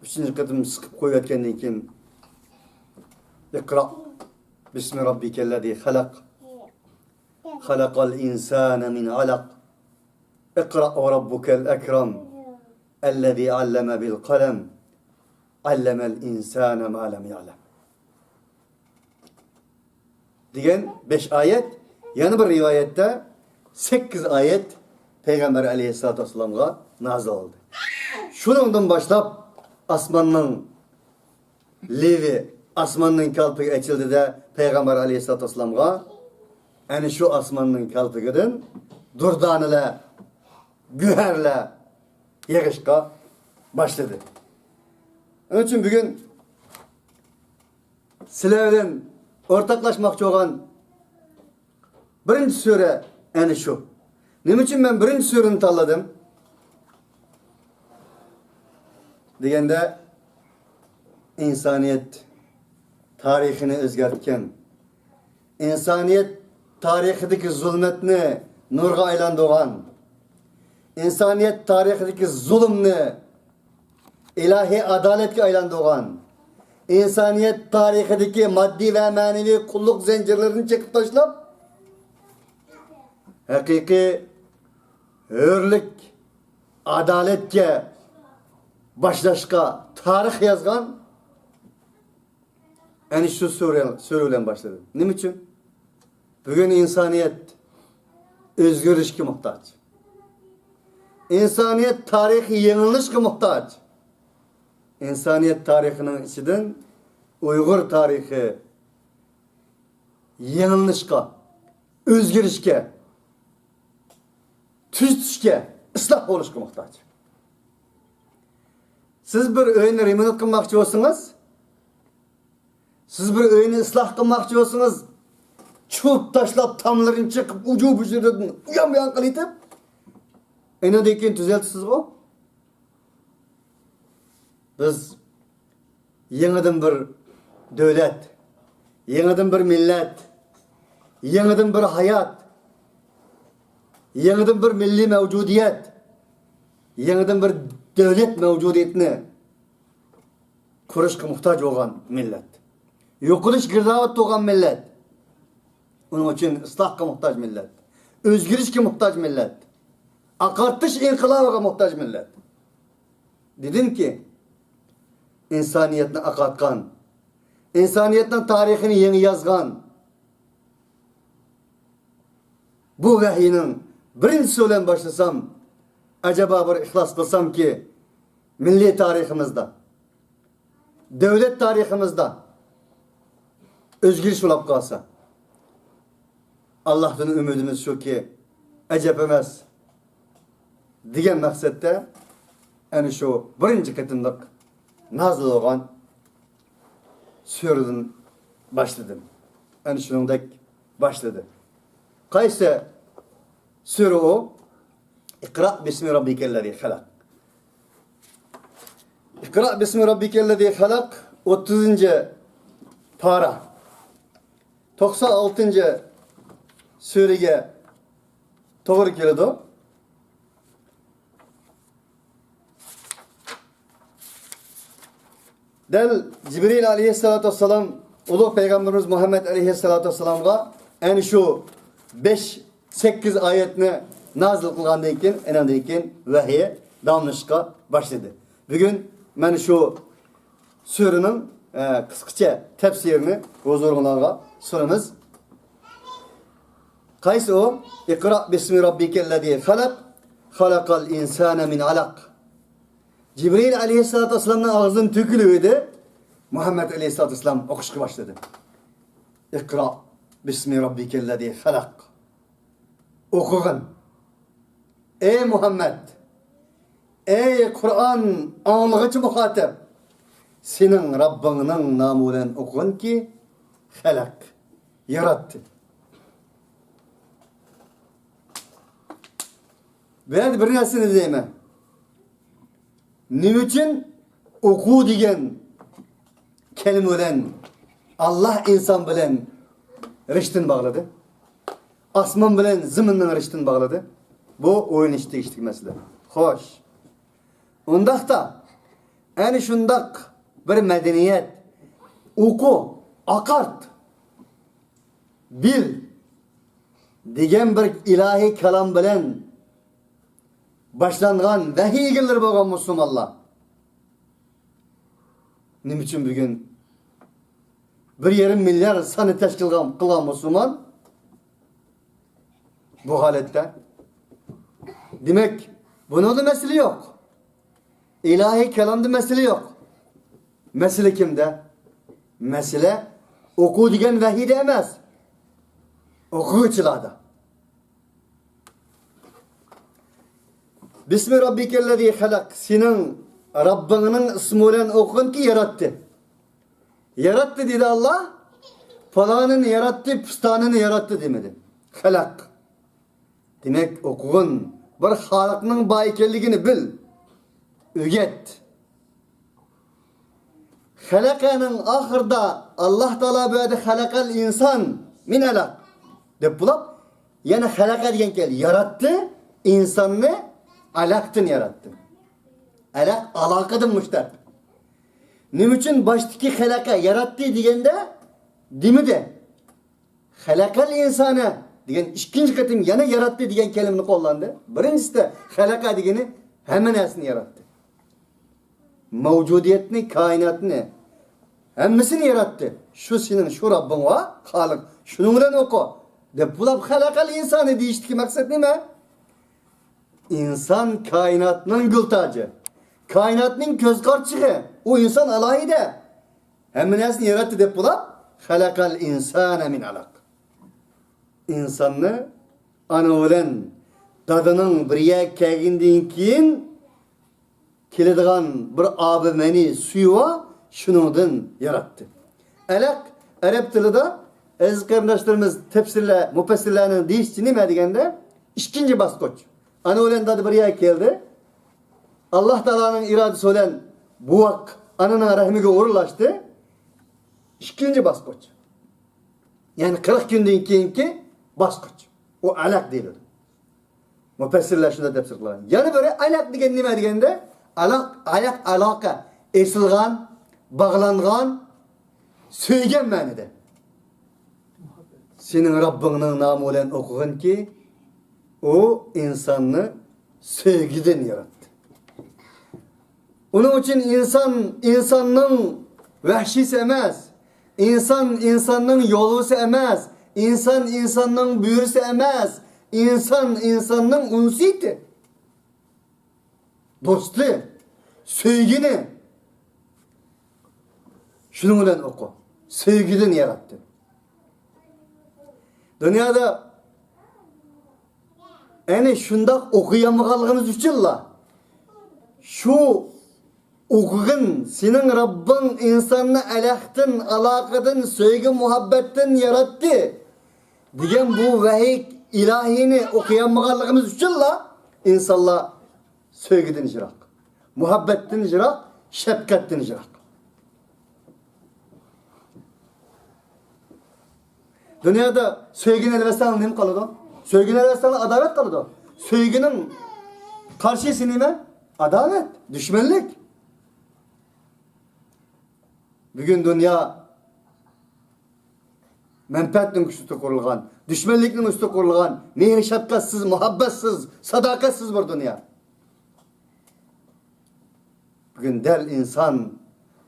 Üçüncü katım sıkıp koyarken kim? İkra Bismi Rabbikellezi halak. Halakal insane min alak. İkra ve rabbukel ekrem. Ellezî alleme bil kalem. Allemel insane ma lem ya'lem. Diyen 5 ayet. Yani bir rivayette 8 ayet Peygamber aleyhissalatü vesselam'a nazil oldu. Şunundan başlap asmanın levi, asmanın kalpığı açıldı da Peygamber aleyhissalatü vesselam'a yani şu asmanın kalpığının durdanıyla, güherle yağışka başladı. Onun için bugün sizlerden ortaklaşmakçı olan birinci sure yani şu. Ne için ben birinci sureni tanladım? Degende insaniyet tarihini özgertken, insaniyet tarihideki zulmetini nurga aylandıran, insaniyet tarihideki zulümni ilahi adaletke aylandıran, insaniyet tarihideki maddi ve manevi kulluk zincirlerini çekip taşlap, hakiki hürlük, adaletke başlaşka tarih yazgan yani şu söylenen başladı. Ne için? Bugün insaniyet özgürlüşke muhtaç. İnsaniyet tarihi yenilişke muhtaç. İnsaniyet tarihinin içinden Uygur tarihi yenilişke, özgürlüşke, tüztüşke, ıslah oluşke muhtaç. Siz bir öğünü reminat kılmakçı olsunuz, siz bir öğünü ıslah kılmakçı olsunuz, çöp taşlap tamlarını çıkıp ucu bucurdan uyan kılıtıp enedeyken düzeltisiz o. Biz yeniden bir devlet, yeniden bir millet, yeniden bir hayat, yeniden bir milli mevcudiyet, yeniden bir devlet mevcudiyetini kuruşka muhtaç olan millet. Yokuluş girdavat olan millet. Onun için ıslahka muhtaç millet. Özgürlüşke muhtaç millet. Akartış inkılabıga muhtaç millet. Dedim ki insaniyetini akatkan, insaniyetin tarihini yeni yazgan bu vahiyinin birinci söylen başlasam acaba bir ihlas kılsam ki milli tarihimizde, devlet tarihimizde özgürlük olap kalsa Allah'tan ümidimiz şu ki acaba emez diyen maksette yani şu birinci katınlık nazil olan sureden başladım. Yani şunundaki başladı. Kayse sure o? İkra bismi rabbikellezi halak. İkra bismi rabbikellezi halak 30. para. 96. sureye doğru geldi. Del Cibril aleyhissalatu vesselam Ulu Peygamberimiz Muhammed aleyhissalatu vesselam'a en şu 5-8 ayetini nazil kılgandan keyin enandan keyin vahiy damlashqa başladı. Bugün men şu surenin kısaca tefsirini huzuringizga sunamiz. Qaysi o? İkra bismi rabbikellezi halak. Halakal insane min alak. Cibril aleyhissalatü vesselam'ın ağzından tökülüydü. Muhammed aleyhissalatü vesselam okuşa başladı. İkra bismi rabbikellezi halak. Okuyun. Ey Muhammed, ey Kur'an anlıgıcı muhatap, senin Rabbinin namıyla okuyun ki halak, yarattı. Ben bir narsani deyman. Nima uchun o'quv degan kelime bilan Allah inson bilan rishtin bog'ladi? Osmon bilan zaminning rishtin bog'ladi. Bu o'yin ishtik masala. Xo'sh. Undaqda ana shundaq bir madaniyat, o'quv, aqart, bil degan bir ilahiy kalam bilan başlangan vahiy egilleri bo'lgan musulmonlar nima uchun bugun 1,5 milyar soni tashkil qilgan musulmon bu holatda? Demek bunun da mesele yok. İlahi kelamda mesele yok. Mesele kimde? Mesele oku degan vahiyde emas. Okuvchilarda. Bismi rabbikellezi halak. Senin Rabbinin ismiyle okun ki yarattı. Yarattı dedi Allah. Falanını yarattı, pistanını yarattı demedi. Halak. Demek okun. Bir halıkның bay ekenligini bil. Üget. Halaka'nın ahırda Allah Teala böyle halakal insan min alak. Dep bulap. Yani halaka diyen kel yarattı. İnsanını alaktın yarattı. Alak alakadır müştak. Nim için baştaki halaka yarattı diyende dimi de halakal insanı diyen ikinci katım yana yarattı diyen kelimini kullandı. Birincisi de halaka diyeni hemen esini yarattı. Mevcudiyetini, kainatını hemmisini yarattı. Şu senin, şu Rabbin var, Halık. Şununla oku. De bulap halakal insanı değişti ki maksat ne mi? İnsan kainatının gültacı. Kainatının göz karçığı. O insan alaydı. Hemen esini yarattı de bulap halakal insane min alak. İnsanı ana olan dadının bir yer kelginden keyin keladigan bir abimeni suyu şunundan yarattı. Alak Arap tilida aziz qarindoshlarimiz tefsirler, mufassirlarning deyişi nima deganda ikinci bosqich. Ana olan dadı bir yer keldi. Allah Teala'nın iradesi olan bu vak ananın rahmiga o'rinlashdi. İkinci bosqich. Yani 40 günden keyinki bosqich. O alak deyiladi. Mufassirlar shunda tafsir qilgan. Yana biri alak degan nima deganda ayak aloqa esilgan, bağlangan, söygen ma'nida. Senin Rabbinin namı bilan o'qigin ki o insanni sevgiden yarattı. Onun için insanın vahşisi emas. İnsanın yolusu emas. İnsanın büyürüsü emas. İnsanın unsiydi. Dostu, sevgini şunun bilen oku. Sevgiden yarattı. Dünyada yani şundak okuyamaganlığımız üçün la şu okugun senin Rabbin insanını alaktın, alakadın, sevgi, muhabbetten yarattı. Diyen bu vahiy ilahini okuyamaganlığımız üçün la insanlar sevgiden jirak, muhabbetten jirak, şefkatten jirak. Dünyada sevginin elbette neyim kalıdı? Sevginin elbette adalet kalıdı. Sevginin karşısı neyim? Adalet, düşmanlık. Bugün dünya menfaatnin üstü kurulgan, düşmanlıkın üstü kurulgan, mehri şefkatsiz, muhabbetsiz, sadakatsiz bir dünya. Bugün del insan,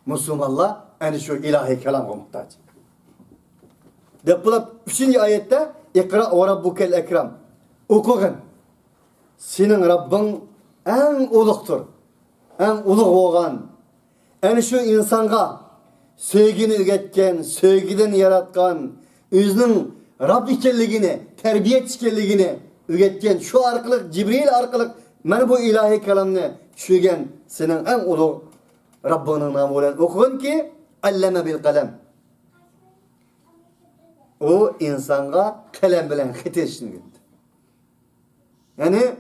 Müslümanlar, yani şu ilahi kelama muhtaç. Depolap 3. ayette İkra ve Rabbukel Ekrem. Okuyun. Senin Rabbin en uluqtur. En uluq olgan. Yani şu insanga sevgini üretken, sevgiden yaratkan, Özünün Rab ekenligini, terbiyet ekenligini öğretken şu arkalık, Cibril arkalık mana bu ilahi kalamni tushirgan senin en ulug' Rabbinin namı bilan o'qigin ki allama bil qalam. O insanga kalem bilan xat etishni o'rgatdi. Yani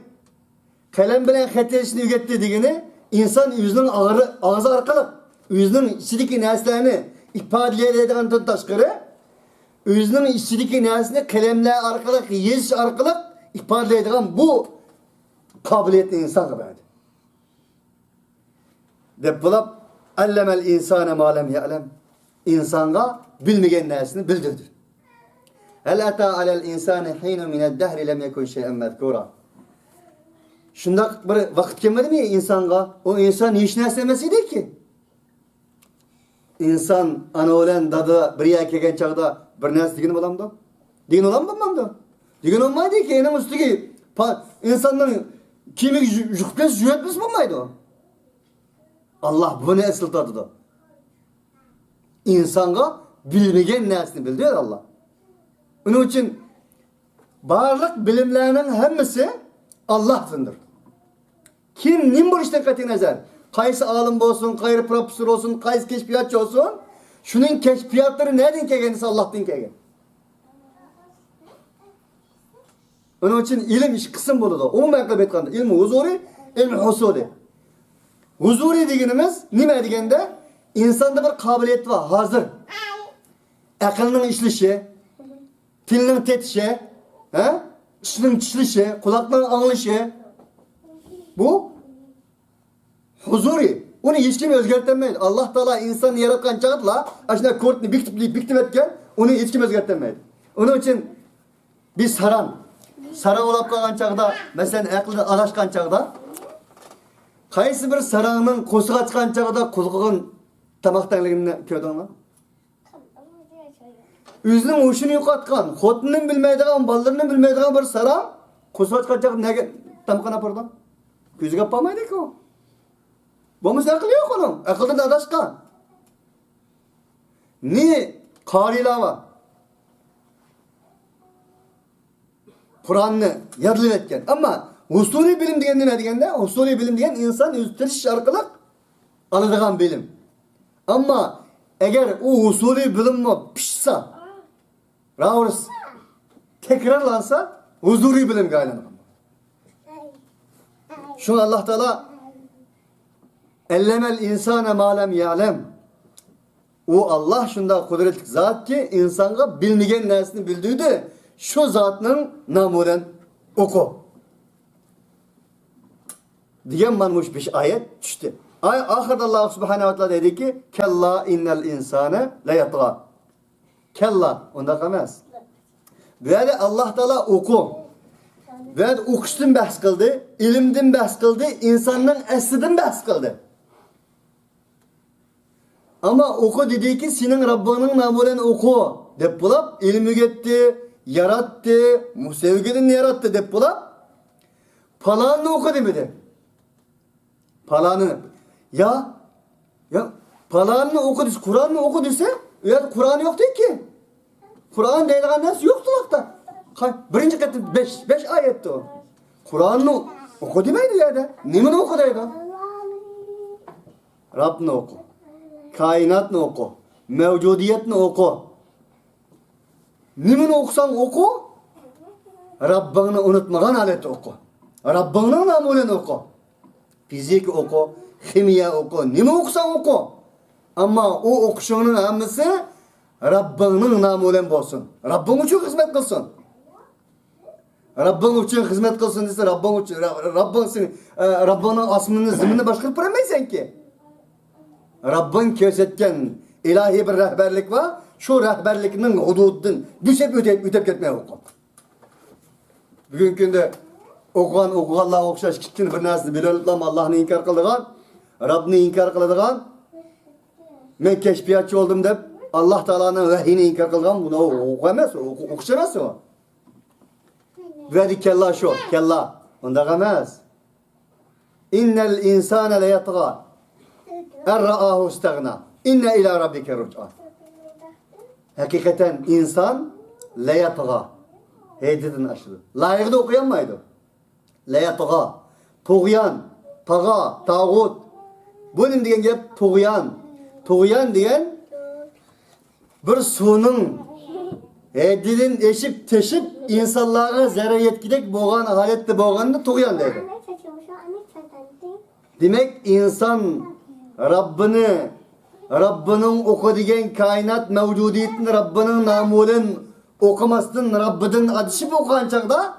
kalem bilan xat etishni o'rgatdi degani inson o'zining og'zi orqali o'zining ichidagi narsalarni ifodalaydigandan tashqari o'zining ichidagi narsani qalamlar orqali yezish orqali ifodalaydigan bu qobiliyatni insonga berdi. Deb bo'lib allamel insana ma lam ya'lam. İnsanga bilmegen narsani bildirdi. Hal ata alel insani hinun mined dehri lem yekun şey'en mezkura. Şundak bir vakit gelmedi mi insanga? O insan hiç narsa emas edi ki. İnsan ana olan dadı bir yer kelgan chaqda bir narsa degan bo'lamdi. Degan bo'lamdi. Degan olmaydi ki enin üstüge insanların kiyimiga yuqib yurtmas bo'lmaydi o. Allah bunu esıltadı da. İnsanga bilmegen narsani bildirdi Allah. Onun için barliq bilimlarning hammasi Allah'tındır. Kim nim bo'lishdan qat'iy nazar, qaysi olim bo'lsin, qaysi professor olsun, qaysi keşfiyatçı olsun, shuning keşfiyatlari nereden kelganisi Allah'tan kelgan. Onun için ilim ish qism bo'ladi. Umuman qilib aytganda ilmi huzuri, ilmi husuli. Huzuri deganimiz nima deganda insonda bir qobiliyat var, hozir. Aqlning ishlashi, tilning tetishi, tishning tishlashi, quloqning anglashi. Bu huzuri. Onu hiç kim o'zgartirmaydi. Allah Taala insonni yaratgan chaqatla, ashuna kortni biktib etgan, uni hech kim o'zgartirmaydi. Onun için biz saran olab qolgan chaqda, masalan, aqlda adashgan chaqda, qaysi bir sarangning qo'si ochgan chaqda qulg'ig'in tamoqdanligini ko'rdingmi? O'zining o'shini yo'qotgan, xotinning bilmaydigan, bolalarning bilmaydigan bir sarang qo'si ochgan chaqda nega tamoqdan bordi? Ko'ziga olmaydi-ku. Bo'lmasa aqli yo'q uning. Aqldan adashgan. Ne qorilar var. Kur'an'ı yadlab etgan. Ama usuli bilim degan nima deganda? Usuli bilim degan inson o'zi tirish orqali oladigan bilim. Ama eğer o usuli bilimni pishsa, ravrs tekrarlansa huzuriy bilimga aylanadi. Şunu Allah Teala ellemel insana ma lem ya'lem. O Allah şunda kudretli zat ki insanga bilmegen narsani bildirdi. Şu zatning namudan oku. Diyen manmuş bir ayet düştü. Ahirde Allah Subhanahu ve Teala dedi ki kella innel insane la yatgha. Kella onda kalmaz. Böyle Allah Teala oku. Ve o'qishdan bahs qildi, ilmdan bahs qildi, insonning aslidan bahs qildi. Ama o'qi dediki, sening Robbining nomi bilan o'qi deb bo'lib, ilm o'rgatdi, yaratdi, sevgidan yaratdi deb bo'lib, falonni o'qi demadi. Falonni ya falonni o'qi desa, Qur'onni o'qi desa, u yerda Qur'on yo'q deyki. Qur'on deydigan narsa yo'qdi vaqtda. Birinci qatim 5 ayetdi o. Kur'an'ı oku demaydi ya da. Nimani oku deydi? Rabbni oku. Kainatni oku. Mevcudiyetni oku. Nimani okusang oku. Rabbini unutmagan halde oku. Rabbinin nomi bilan oku. Fizik oku, kimya oku, nima okusang oku. Ama o o'qishingning hammasi Rabbinin nomi bilan bo'lsin. Rabbing uchun xizmat qilsin. Rabbin için hizmet kılsın dese Rabbin için Rabbinin asmını zimini başkırıp bıramaysan ki. Rabbin kesetken ilahi bir rehberlik var. Şu rehberlikinin hududundan düşüp ötep gitmeye oku. Bugün günde okuğanlığa okşaş gittin bir nasıl bilolutlam Allah'ını inkar kıldığan, Rabbini inkar kıldığan, ben keşfiyatçı oldum deyip Allah Teala'nın vahiyini inkar kıldığan bunu okuyamaz, okşamaz o. Ve kella şu, kella. Onda kalmaz. İnnel insane le yatgâ. Er-ra'âhu istagna. İnne ila rabbike rüc'a. Hakikaten insan leyataga. Hedidin aşılı. Layıkda okuyanmaydı. Leyataga. Toğyan. Taga. Tağut. Bunun diyen gep toğyan. Toğyan diyen bir sunun hedidin eşip teşip insanlara zarar yetkidek boğan halette boğanını toğyan dedi. Demek insan Rabbinin oku diyen kainat mevcudiyetini Rabbinin namulun okumasının Rabbinin adışıp okuyan çağda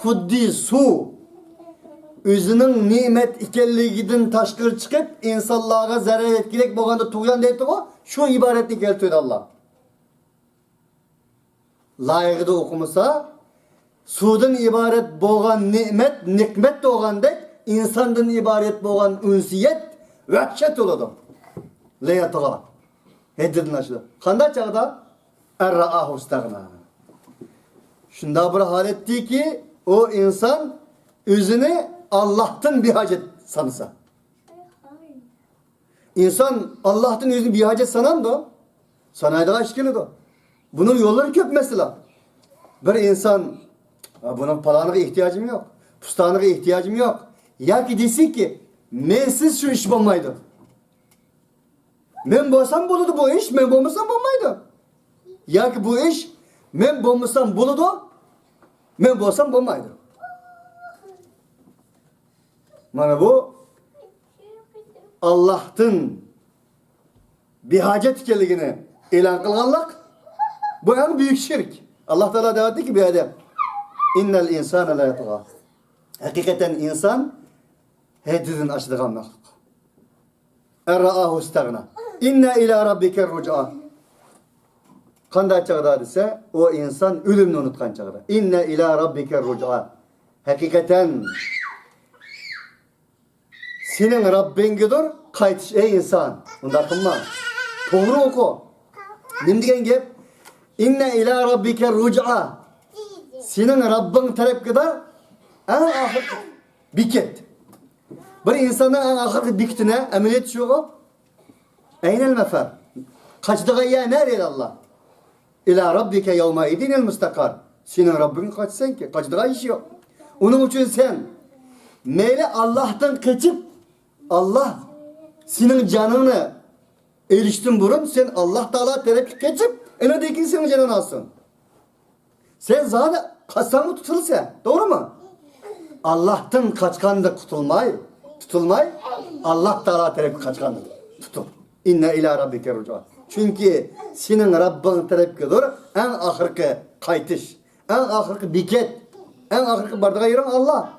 huddi su özünün nimet ikelliğinden taşkır çıkıp insanlara zarar etkilek boğanda tuğyan deyip o şu ibaretini keltiydi Allah. Layıkıda okumasa sudan ibaret boğan nimet, nikmet doğan dek insandan ibaret boğan ünsiyet vahşet oladı. Leyatığa. Heddedin aşıda. Kanda çağda erra'ahu istagna. Şunda bir haletti ki o insan özünü Allah'tan bir hacet sansa. İnsan Allah'tan özünü bir hacet sanan da sanayda aşkını da. Bunun yolları köp mesela. Bir insan bunun palanığa ihtiyacım yok. Pustanığa ihtiyacım yok. Ya ki desin ki mensiz şu iş olmaydı. Men bolsam buludu bu iş, men bolmasam bolmaydı. Ya ki bu iş men bolmasam buludu, men bolsam bolmaydı. Mana bu Allah'tan bir hacet ikenligini e'lon qilganlik bu en büyük şirk. Allah Teala deyapti ki bir adem innel insana la yatgha. Hakikaten insan hedidin aşıdığan mahluk. Erra'ahu istagna. İnne ila rabbike ruc'a. Qanday çağda dese o insan ölümünü unutkan çağda. İnne ila rabbike ruc'a. Hakikaten senin Rabbingedir qaytish ey insan. Bunda qilma. To'g'ri oku. Nim degan gap? İnne ila rabbike ruc'a. Senin Rabbin tarafkidir en ahir biket. Bir insanın en ahir biketine ameliyat şu. Eynel mefer. Kaçtığı yer nerede Allah? İla rabbike yevma idinel mustakar. Senin Rabbin kaçsan ki kaçtığı iş yok. Onun için sen meyle Allah'tan kaçıp Allah senin canını eriştin burun sen Allah Teala terapi kaçıp enedeki senin canını alsın. Sen zaten kaçsan mı tutulsa doğru mu? Allah'tan kaçkandı tutulmay Allah Teala terapi kaçkandı tutul. İnne ila rabbike ruc'a. Çünkü senin Rabbin tarafıdır en ahirki qaytish, en ahirki biket, en ahirki bardağa yeren Allah.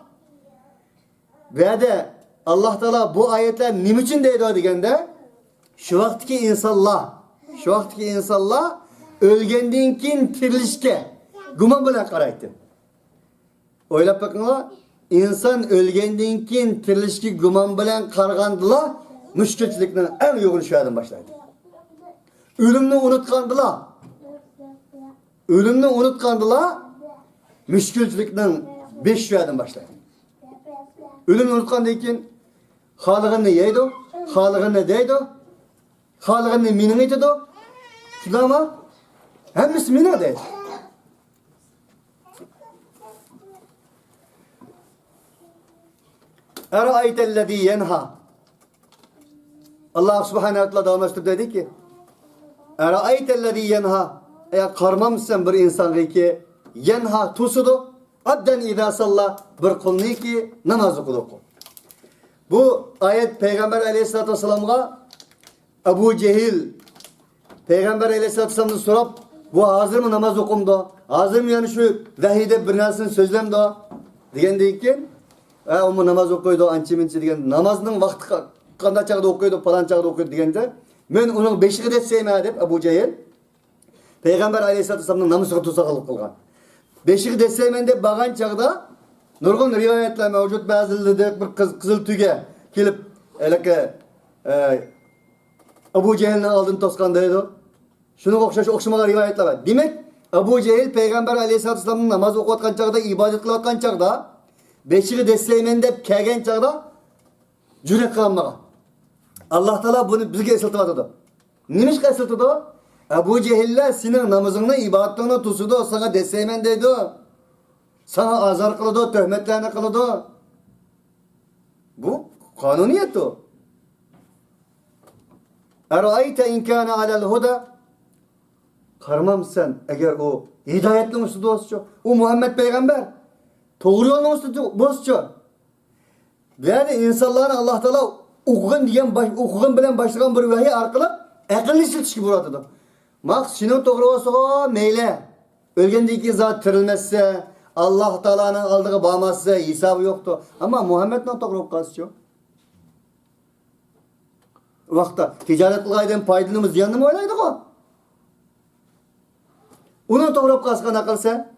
Ve de Allah Teala bu ayetler nim için deydi degende şu vaktki insanlar ölgenden keyin tirilishga gumon bilan qaraydi. O'ylab bakinglar, inson ölgenden keyin tirilishga gumon bilan qarag'andilar, mushkulchilikning eng yo'g'in shu yerdan boshlaydi. Ölümni unutkandılar, müşkülçülükten 5 yerden başlaydı. Ölümni unutkandan keyin halig'ini yeydi, halig'ini deydi, halig'ini mening aytadi. Shundaymi? Hammasi mening deydi. Era'aytellezî yenha. Allah Subhanahu wa Ta'ala devam ettirip dedi ki Era'aytellezî yenha. Eğer karmamışsan bir insan ki yenha tusudu adden idâ salla bir kulni ki namaz okudu. Bu ayet Peygamber Aleyhisselatü Vesselam'a Ebu Cehil Peygamber Aleyhisselatü Vesselam'dan sorup bu hazır mı namaz okumdu? Hazır mı yani şu vahide bir narsini sözlemdi? Degen deyken o namaz okuydu ançı minçi degen namazının vakti qanday çağda okuydu falan çağda okuydu degende men onun beşiği de sevmeye dep Ebu Cehil Peygamber Aleyhisselatü Vesselam'ın namazı tutsaqılık kılgan. Beşiği de sevmen dep bağan çağda nurgun rivayetler mevcut bazıları bir kızıl tüge kelip eleke Ebu Cehil'in aldığını tosqandaydı. Şunu okşamalar rivayetler var. Demek Ebu Cehil Peygamber Aleyhisselatü Vesselam'ın namaz okuyatkan çağda, ibadet kılatkan çağda, beşiği deseymen dep kelgen çağda cüret kılanmağa. Allah Teala bunu bizge esıltıp atıdı. Nimiş esıltıdı? Ebu Cehiller senin namazını, ibadetini tutudu, sana deseymen dedi o. Sana azar kılıdı, töhmetlerini kılıdı. Bu kanuniyet o. Erayte in kana alel huda. Karmam sen eğer o hidayetli musudu olsun. O Muhammed peygamber. Doğru yolun musudu olsun. Yani insanların Allah Teala okugan bilen başlayan bir vahiy arkalı akıllı işletiş buradıdır. Mak senin doğru olsa meyle. Ölgendeki zat tirilmezse, Allah Teala'nın aldığı bağmazsa hesabı yoktu. Ama Muhammed'den doğru olsun. Vakta ticaret kılaydan paydanımız yanını mı oylaydık o? Onu doğru kaskan akılsa,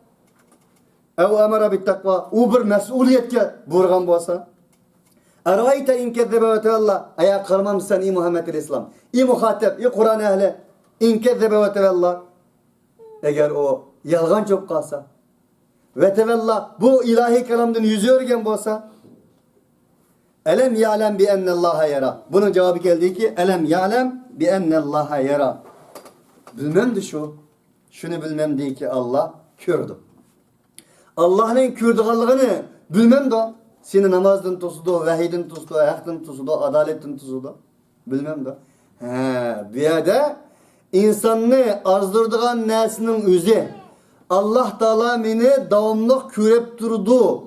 ev emara bit takva, o bir mesuliyetke burgan bolsa. Arayta in kezzebe ve tevella. Aya karmam sen i Muhammed el-İslam. İ muhatep, i Kur'an ehli. İn kezzebe ve tevella. Eğer o yalgan çok kalsa. Ve tevella bu ilahi kelamdan yüzüyorken bolsa. Elem ya'lem bi ennellaha yara. Bunun cevabı geldi ki elem ya'lem bi ennellaha yara. Bilmemdi şu. Şunu bilmem değil ki Allah kürdü. Allah'ın kürdüğallığını bilmem de seni namazdan tutudu, vahiyden tutudu, haktan tutudu, adaletten tutudu. Bilmem de. Bir yerde insanını azdırdığın nesinin özü Allah Teala beni davamlı kürep durdu.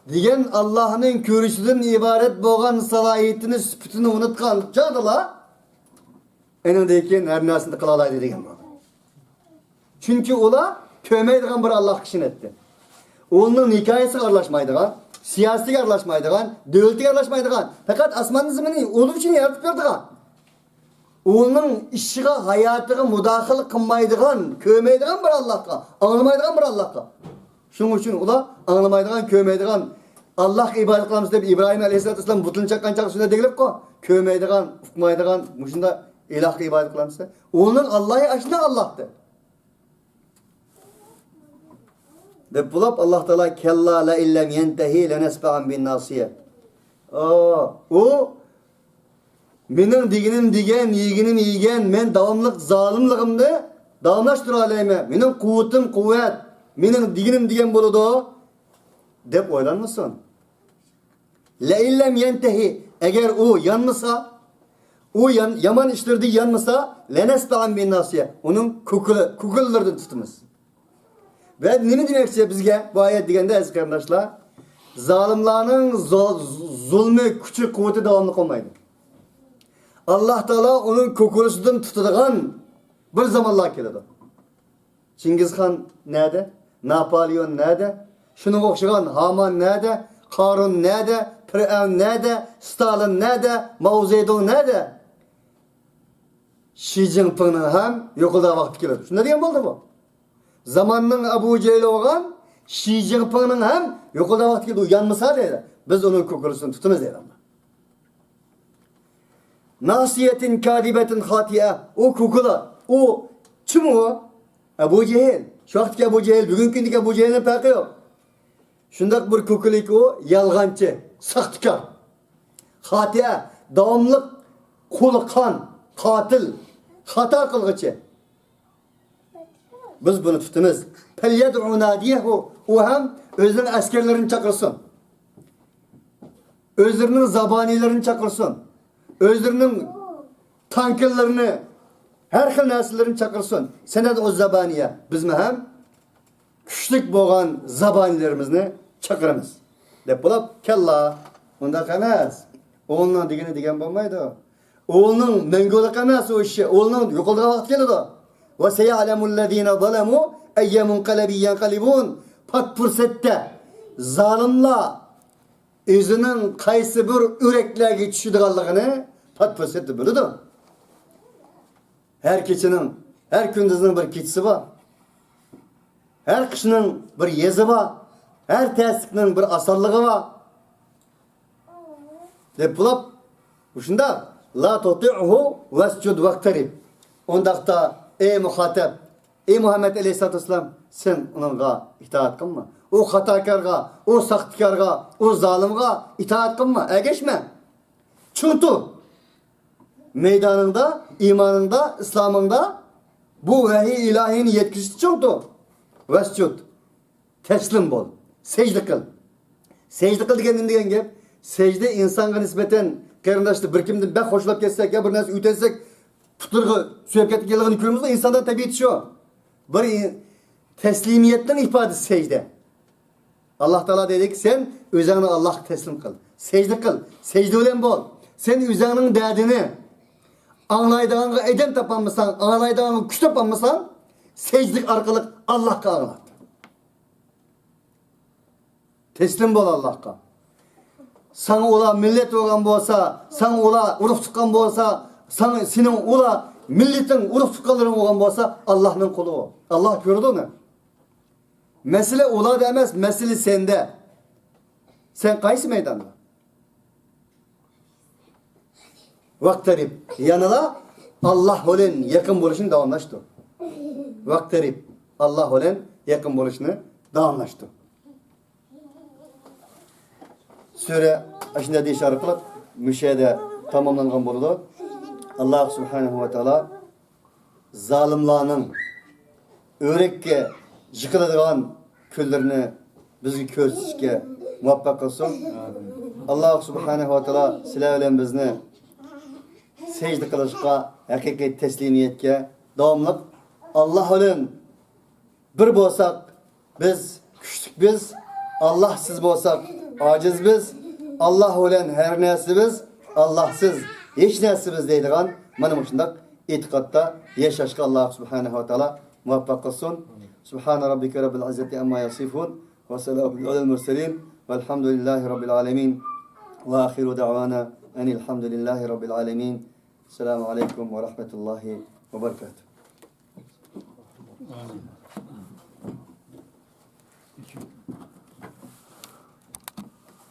Diyen Allah'ın körüşüden ibaret boğan salahiyetini, süpütünü unutkan çağdılar. Enindeki her nesinde kılalaydı degen bu. Çünkü ola kömeydiğen bir Allah kişinin etti. Onun hikayesi karlaşmaydıgan, siyasi karlaşmaydıgan, devleti karlaşmaydıgan. Fakat asmanın zımını oğlu için yaratıp verdigan. Onun işine, hayatına müdahale kılmaydıgan, kömeydiğen bir Allah'a, anlamaydıgan bir Allah'a. Şunun için ola anlamaydıgan, kömeydiğen, Allah ibadet kılamız deyip İbrahim Aleyhisselatü Vesselam butun çakkan çakısında değilip ko. Kömeydiğen, ufmaydıgan, muşunda ilah ibadet kılamız deyip. Onun Allah'ı aşına Allah'tı. Ve bulap Allah Teala kella la illem yentehi lenesba'an bin nasiye. O benim diginim digen, yiginim yigen, men davamlık zalimliğimde davamlaştır aleyme. Benim kuvvetim kuvvet, benim diginim digen buludu. Dep oylanmasın. La illem yentehi eğer o yanmasa, o yaman işlerdi yanmasa lenesba'an bin nasiye. Onun kukullardan tutumuz. Ve ne demekse bizge bu ayet degende aziz kardeşler, zalimlerin zulmü, küçük kuvveti devamlı olmaydı. Allah Teala onun kokurusundan tutulgan bir zamanlar keledi. Çingiz Han nerede? Napolyon nerede? Şunu okşayan Haman nerede? Karun nerede? Firavun nerede? Stalin nerede? Mao Zedong nerede? Xi Jinping'in hem yokulda vakti keledi. Şunda diyen oldu bu. Zamanının Abu Cehil olan Xi Jinping'in hem yokulda vakti keledi. Yanmasa dedi. Biz onun kokurusunu tutunuz dedi ama. Nasiyetin kadibetin hatiye. O kukula. O kim o? Abu Cehil. Şu vaktki Abu Cehil. Bugünkü gündeki Abu Cehil'in farkı yok. Şundak bir kukulik o. Yalgancı. Sahtikar. Hatiye. Davamlık kulu kan. Katil. Hata kılgıcı. Biz bunu tutunuz. Felyed'u nadiyehu. O hem özünün askerlerini çakırsın. Özlerinin zabanilerini çakırsın. Özlerinin tankillerini, her xil nesillerini çakırsın. Senede o zabaniye. Biz mi hem küçlük boğan zabanilerimizni çakırımız. Dep bulap kella. Onda kanas. Oğlunun digini digen bulmaydı. Oğlunun mengoluk emas o işi. Oğlunun yokulduğu vakit geldi. Ve seya'lemüllezine zalemu eyyemun kalebi yankalibun. Pat fırsette zalimla özünün kaysı bir üreklerge düşüdüğallığını pat fırsette bildi. Her keçinin, her gündüzünün bir keçisi var. Her kışının bir yezi var. Her teslikinin bir asallığı var. Dep bulap, uşunda la tuti'uhu vescud vaktarib. Ondaqta ey muhatep, ey Muhammed Aleyhisselatü Vesselam sen onunla itaat kılma. O hatakarga, o saxtikarga, o zalimga itaat kılma. Egeşme. Çünkü meydanında, imanında, İslam'ında Bu vahiy ilahinin yetkisi çoktu. Vescud. Teslim bol. Secde kıl. Secde kıl degan degan gap. Secde insonga nisbatan qarindoshni bir kimdan bak hoşlab ketsek ya bir narsa ütetsek puturga suyab ketib kelganini ko'ramiz. İnsandan tabiati shu. Bir teslimiyetden ifadesi secde. Allah Teala dedik sen özünü Allah teslim kıl. Secde kıl. Secde bilen bol. Sen özünün derdini anlaydığı edem tapanmasan, anlaydığı güç tapanmasan secdik arkalık Allah'a anlat. Teslim bol Allah'a. Sana ola millet olan bolsa, sana ola uruf tukan bolsa, sana senin ola milletin uruf tukanların olan bolsa Allah'ın kulu o. Allah gördü onu. Mesele ola demez, mesele sende. Sen kaysi meydanda? Vaktarib. Yanına Allah olan yakın buluşunu devamlaştı. Vaktarib. Allah olan yakın buluşunu devamlaştı. Sure aşında deyiş arqılıq müşahede tamamlanğan boldu. Allah subhanahu ve taala zalimlarning örekке yıkıladigan kunlarini bizga ko'rsatishga muvaffaq qilsin. Allah subhanahu ve taala sizlar bilan bizni secde qilishga, haqiqiy teslimiyetga davomli Allah bilan bir bo'lsak biz kuchlik biz, Allahsiz bo'lsak aciz biz, Allah bilan her narsamiz, Allahsiz hech narsamiz deydigan mana shunday e'tiqodda yashashga Allah subhanahu va taolo muvaffaq qilsin. Subhana rabbika rabbil izzati amma yasifun ve selamun alel murselin velhamdülillahi rabbil alamin ve ahiru da'vana enilhamdülillahi rabbil alamin. Selamun aleyküm ve rahmetullahi ve berekatuhu.